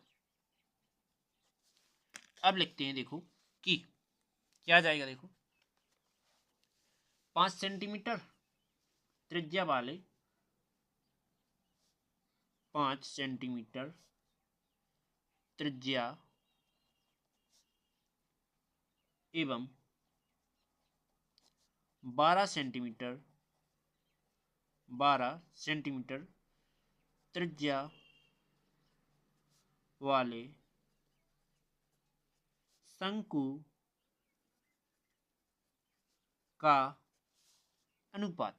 लिखते हैं देखो कि क्या जाएगा, देखो 5 सेंटीमीटर त्रिज्या वाले 5 सेंटीमीटर त्रिज्या एवं 12 सेंटीमीटर त्रिज्या वाले शंकु का अनुपात।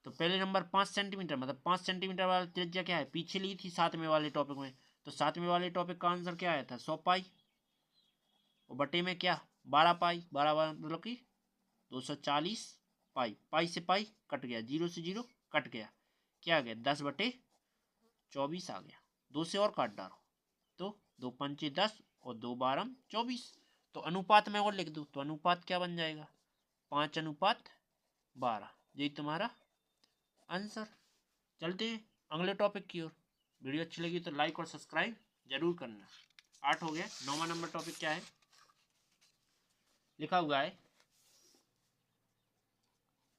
तो पहले नंबर 5 सेंटीमीटर, मतलब 5 सेंटीमीटर वाला त्रिज्या क्या है, पीछे ली थी 7वें वाले टॉपिक में। तो 7वें वाले टॉपिक का आंसर क्या आया था, 100 पाई, और बटे में क्या 12 पाई, 12 मतलब कि 240 पाई। पाई से पाई कट गया, 0 से 0 कट गया, क्या आ गया 10/24 आ गया। 2 से और काट डालो तो 2 पंचे 10 और 2 12 24। तो अनुपात में और लिख दूँ तो अनुपात क्या बन जाएगा, 5:12। यही तुम्हारा आंसर। चलते हैं अगले टॉपिक की ओर। वीडियो अच्छी लगी तो लाइक और सब्सक्राइब जरूर करना। 8 हो गया। 9वां नंबर टॉपिक क्या है, लिखा हुआ है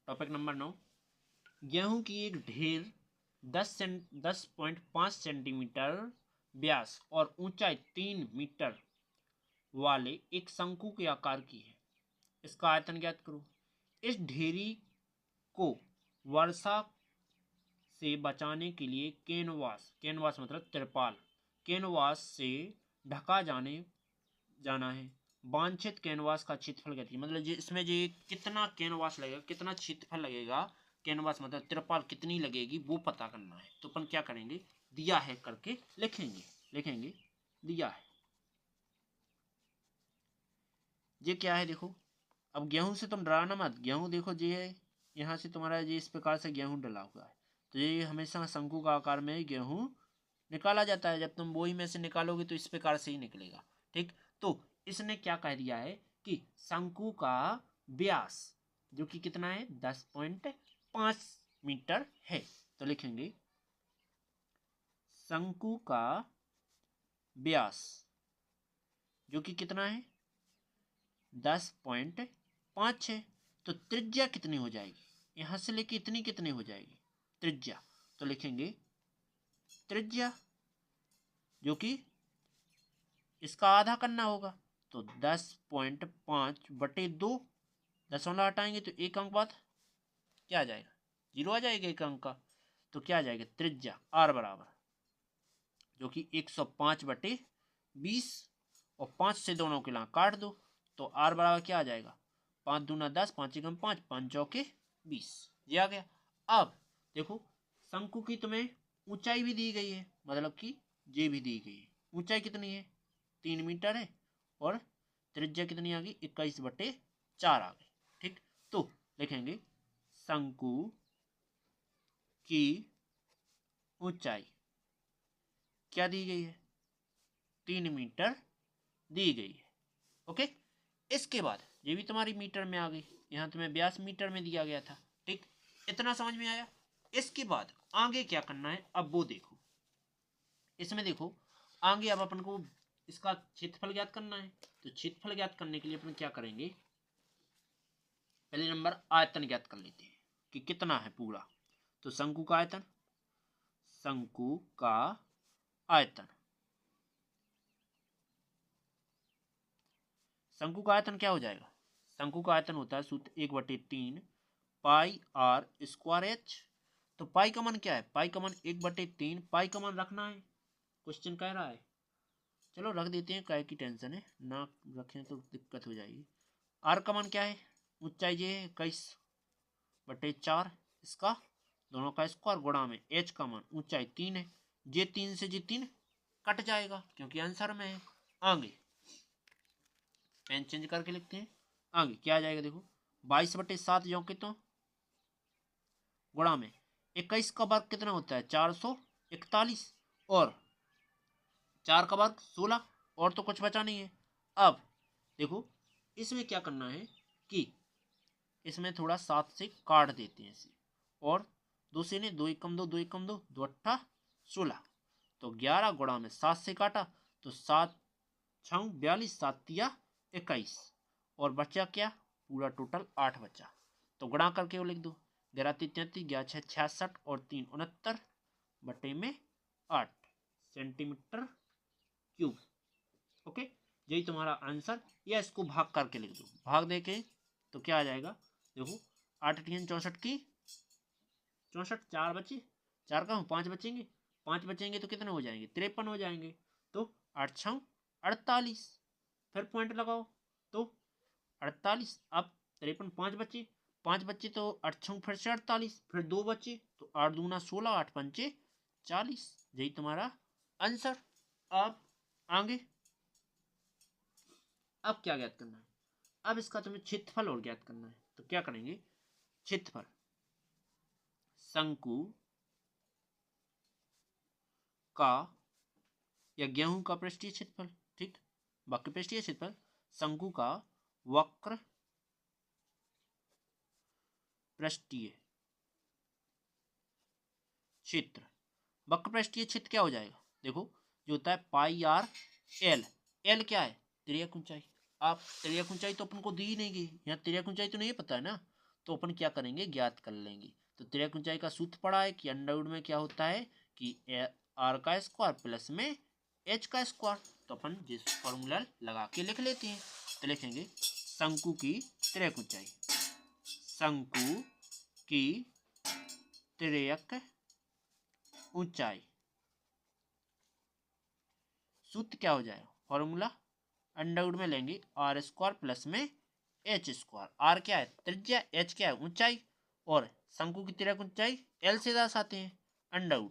टॉपिक नंबर 9, गेहूं की एक ढेर 10.5 सेंटीमीटर व्यास और ऊंचाई 3 मीटर वाले एक शंकु के आकार की है, इसका आयतन ज्ञात करो। इस ढेरी को वर्षा से बचाने के लिए कैनवास मतलब तिरपाल, कैनवास से ढका जाना है। वांछित कैनवास का क्षेत्रफल कहती है, मतलब इसमें जो कितना कैनवास लगेगा, कितना क्षेत्रफल लगेगा, कैनवास मतलब तिरपाल कितनी लगेगी वो पता करना है। तो अपन क्या करेंगे, दिया है करके लिखेंगे दिया है। ये क्या है देखो, अब गेहूं से तुम डराना मत, गेहूं देखो ये है, यहाँ से तुम्हारा ये इस प्रकार से गेहूं डला हुआ है। तो ये हमेशा शंकु का आकार में गेहूं निकाला जाता है। जब तुम बोई में से निकालोगे तो इस प्रकार से ही निकलेगा। ठीक, तो इसने क्या कह दिया है कि शंकु का व्यास जो कि कितना है 10.5 मीटर है। तो लिखेंगे शंकु का व्यास जो कि कितना है 10.5 है। तो त्रिज्या कितनी हो जाएगी, यहां से लेके इतनी कितनी हो जाएगी त्रिज्या। तो लिखेंगे त्रिज्या जो कि इसका आधा करना होगा, तो 10.5/2, दशमलव हटाएंगे तो एक अंक बाद क्या आ जाएगा, 0 आ जाएगा एक अंक का। तो क्या आ जाएगा त्रिज्या आर बराबर जो कि 105/20, और 5 से दोनों के ला काट दो तो आर बराबर क्या आ जाएगा, 5 दूना 10, 5 एकम 5, 5 चौके 20, ये आ गया। अब देखो शंकु की तुम्हें ऊंचाई भी दी गई है, मतलब कि ये भी दी गई है। ऊंचाई कितनी है 3 मीटर है, और त्रिज्या कितनी आ गई 21/4 आ गई। ठीक, तो लिखेंगे शंकु की ऊंचाई क्या दी गई है 3 मीटर दी गई है। ओके, इसके बाद ये भी तुम्हारी मीटर में आ गई, यहां तुम्हें व्यास मीटर में दिया गया था। ठीक, इतना समझ में आया। इसके बाद आगे क्या करना है अब वो देखो, इसमें देखो आगे अब अपन को इसका क्षेत्रफल ज्ञात करना है। तो क्षेत्रफल ज्ञात करने के लिए अपन क्या करेंगे, पहले नंबर आयतन ज्ञात कर लेते हैं कि कितना है पूरा। तो शंकु का आयतन, शंकु का आयतन, शंकु का आयतन क्या हो जाएगा, शंकु का आयतन होता है सूत्र 1/3 पाई आर स्क्वायर एच। तो पाई का मान क्या है, पाई का मान 1/3, पाई का मान रखना है, क्वेश्चन कह रहा है। चलो रख देते हैं, काय की टेंशन है, ना रखें तो दिक्कत हो जाएगी। आर का मान क्या है, ऊंचाई ये है 21/4, इसका दोनों का स्क्वायर गुणा में एच का मान ऊंचाई 3 है, जे 3 से जे 3 कट जाएगा क्योंकि आंसर में है। आगे पेन चेंज करके लिखते हैं, आगे क्या आ जाएगा देखो 22/7 जो कि तो गुणा में 21 का वर्ग कितना होता है 441, और 4 का वर्ग 16, और तो कुछ बचा नहीं है। अब देखो इसमें क्या करना है कि इसमें थोड़ा 7 से काट देते हैं इसे, और 2 से नहीं, 2 एकम 2, 2 एकम 2, 2 अट्ठा 16। तो 11 गुणा में 7 से काटा तो 7 छः 42, 7 तिया 21 और बचा क्या, पूरा टोटल 8 बचा। तो गुणा करके वो लिख दो, 11 3 33, 11 6 66 और 3 69 बटे में 8 सेंटीमीटर क्यूब। ओके, यही तुम्हारा आंसर। या इसको भाग करके लिख दो, भाग दे के तो क्या आ जाएगा, देखो 8 अठियन 64 की 64, 4 बचे, 4 का 5 बचेंगे, 5 बचेंगे तो कितने हो जाएंगे, 53 हो जाएंगे। तो 8 छः 48, फिर पॉइंट लगाओ तो 48। अब 53, 5 बचे, 5 बच्चे तो 8 छः फिर से 48, फिर 2 बचे तो 8 दूना 16, 8 पंचे 40। यही तुम्हारा आंसर। अब आगे अब क्या ज्ञात करना है, अब इसका तुम्हें क्षेत्रफल और ज्ञात करना है। तो क्या करेंगे, क्षेत्रफल शंकु का या गेहूं का पृष्ठीय क्षेत्रफल, ठीक, वक्र पृष्ठीय क्षेत्रफल शंकु का वक्र पृष्ठीय क्षेत्र। वक्र पृष्ठीय क्षेत्र क्या हो जाएगा, देखो जो होता है पाई आर एल। एल क्या है, तिर्यक ऊंचाई। आप तिर्यक ऊंचाई तो अपन को दी ही नहीं गई, यहाँ तिर्यक ऊंचाई तो नहीं पता है ना, तो अपन क्या करेंगे, ज्ञात कर लेंगे। तो तिर्यक ऊंचाई का सूत्र पड़ा है कि अंडर में क्या होता है कि आर का स्क्वायर प्लस में एच का स्क्वायर। तो अपन जिस फॉर्मूला लगा के लिख लेते हैं, तो लिखेंगे शंकु की तिर्यक ऊंचाई, शंकु की तिर्यक ऊंचाई। सूत्र क्या हो जाएगा, फॉर्मूला अंडर में लेंगे आर स्क्वायर प्लस में एच स्क्वायर। आर क्या है त्रिज्या, एच क्या है ऊंचाई, और शंकु की तिर्यक ऊंचाई एल से दर्शाते हैं। अंडर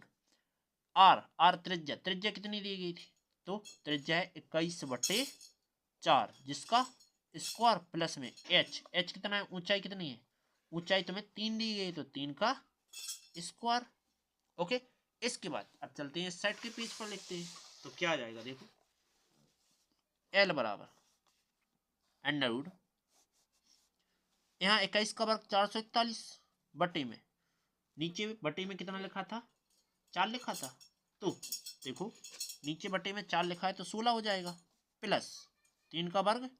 आर, आर त्रिज्या, त्रिज्या कितनी दी गई थी, तो त्रिज्या है 21/4 जिसका स्क्वायर प्लस में एच, एच कितना है ऊंचाई कितनी है, ऊंचाई तुम्हें 3 दी गई तो 3 का स्क्वायर। ओके, इसके बाद अब चलते हैं सेट के पेज पर लिखते हैं। तो क्या आ जाएगा, देखो एल बराबर अंडर यहाँ 21 का वर्ग 441 बटे में, नीचे बटे में कितना लिखा था, 4 लिखा था। तो देखो नीचे बटे में 4 लिखा है तो 16 हो जाएगा, प्लस 3 का वर्ग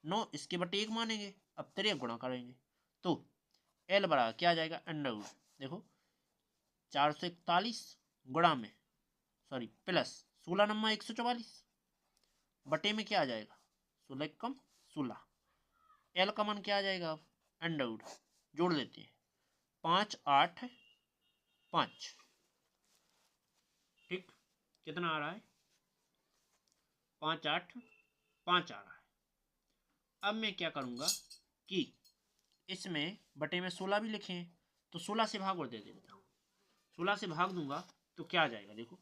9, इसके बटे 1 मानेंगे। अब तिर्यक गुणा करेंगे तो एल बराबर क्या आ जाएगा, अंडर देखो 441 गुणा में सॉरी प्लस 16 नम्मा 144 बटे में क्या आ जाएगा, 16 कम 16। एल का मान क्या आ जाएगा, अब अंडर जोड़ लेते हैं, 5 8 5, ठीक, कितना आ रहा है 5 8 5 आ रहा है। अब मैं क्या करूंगा कि इसमें बटे में 16 भी लिखे हैं तो 16 से भाग और दे देता हूँ, 16 से भाग दूंगा तो क्या आ जाएगा, देखो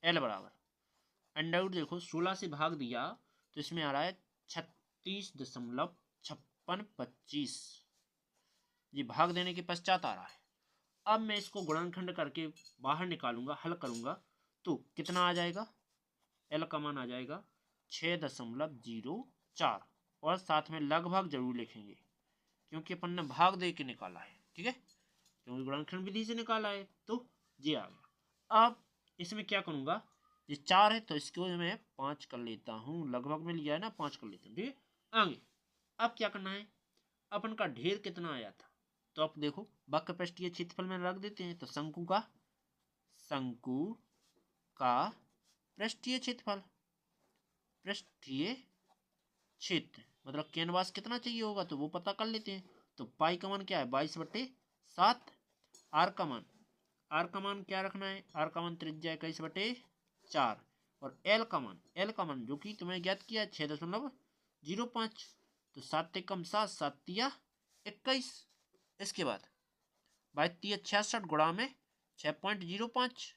एल बराबर अंडर देखो 16 से भाग दिया तो इसमें आ रहा है 36.5625, ये भाग देने के पश्चात आ रहा है। अब मैं इसको गुणनखंड करके बाहर निकालूंगा, हल करूंगा तो कितना आ जाएगा, एल का मान आ जाएगा 6.04 और साथ में लगभग जरूर लिखेंगे क्योंकि अपन ने भाग दे के निकाला है, ठीक है, क्योंकि गुणनखंड विधि से निकाला है तो ये आ गया। अब इसमें क्या करूंगा, ये 4 है तो इसको मैं 5 कर लेता हूँ, लगभग में लिया है ना 5 कर लेता हूँ, ठीक है। आगे अब क्या करना है, अपन का ढेर कितना आया था, तो आप देखो वक्र पृष्ठीय क्षेत्रफल में रख देते हैं। तो शंकु का पृष्ठीय क्षेत्रफल, पृष्ठीय क्षेत्र मतलब कैनवास कितना चाहिए होगा तो वो पता कर लेते हैं। तो पाई का मान क्या है 22/7। आर का मान, आर का मान क्या रखना है, आर का मान त्रिज्या 21/4 और एल का मान, एल का मान जो कि तुम्हें ज्ञात किया 6.05। तो 7 कम 7, 7 तिया 21। इसके बाद 22 तिया 66 गुणा में 6.05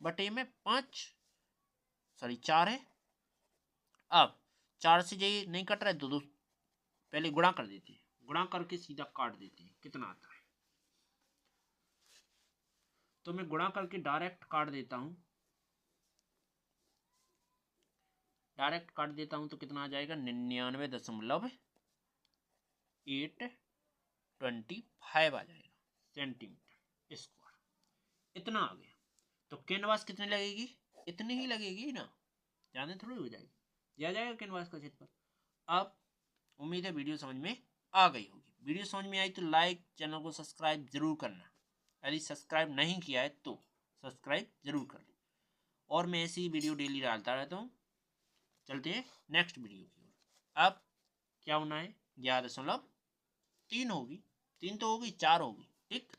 बटे में 5 सॉरी 4 है। अब 4 से ये नहीं कट रहा है दो पहले गुणा कर देते हैं, गुणा करके सीधा काट देते हैं कितना आता है। तो मैं गुणा करके डायरेक्ट काट देता हूं, डायरेक्ट काट देता हूं तो कितना आ जाएगा 99.825 आ जाएगा सेंटीमीटर। स्क्वायर, इतना आ गया। तो कैनवास कितने लगेगी, इतनी ही लगेगी ना, ज़्यादा थोड़ी हो जाएगी, दिया जाएगा कैनवास का क्षेत्रफल। अब उम्मीद है वीडियो समझ में आ गई होगी। वीडियो समझ में आई तो लाइक, चैनल को सब्सक्राइब जरूर करना, यदि सब्सक्राइब नहीं किया है तो सब्सक्राइब जरूर कर लें। और मैं ऐसी वीडियो डेली डालता रहता हूँ। चलते हैं नेक्स्ट वीडियो की ओर। अब क्या होना है, 11.3 होगी, 3 तो होगी, 4 होगी, ठीक।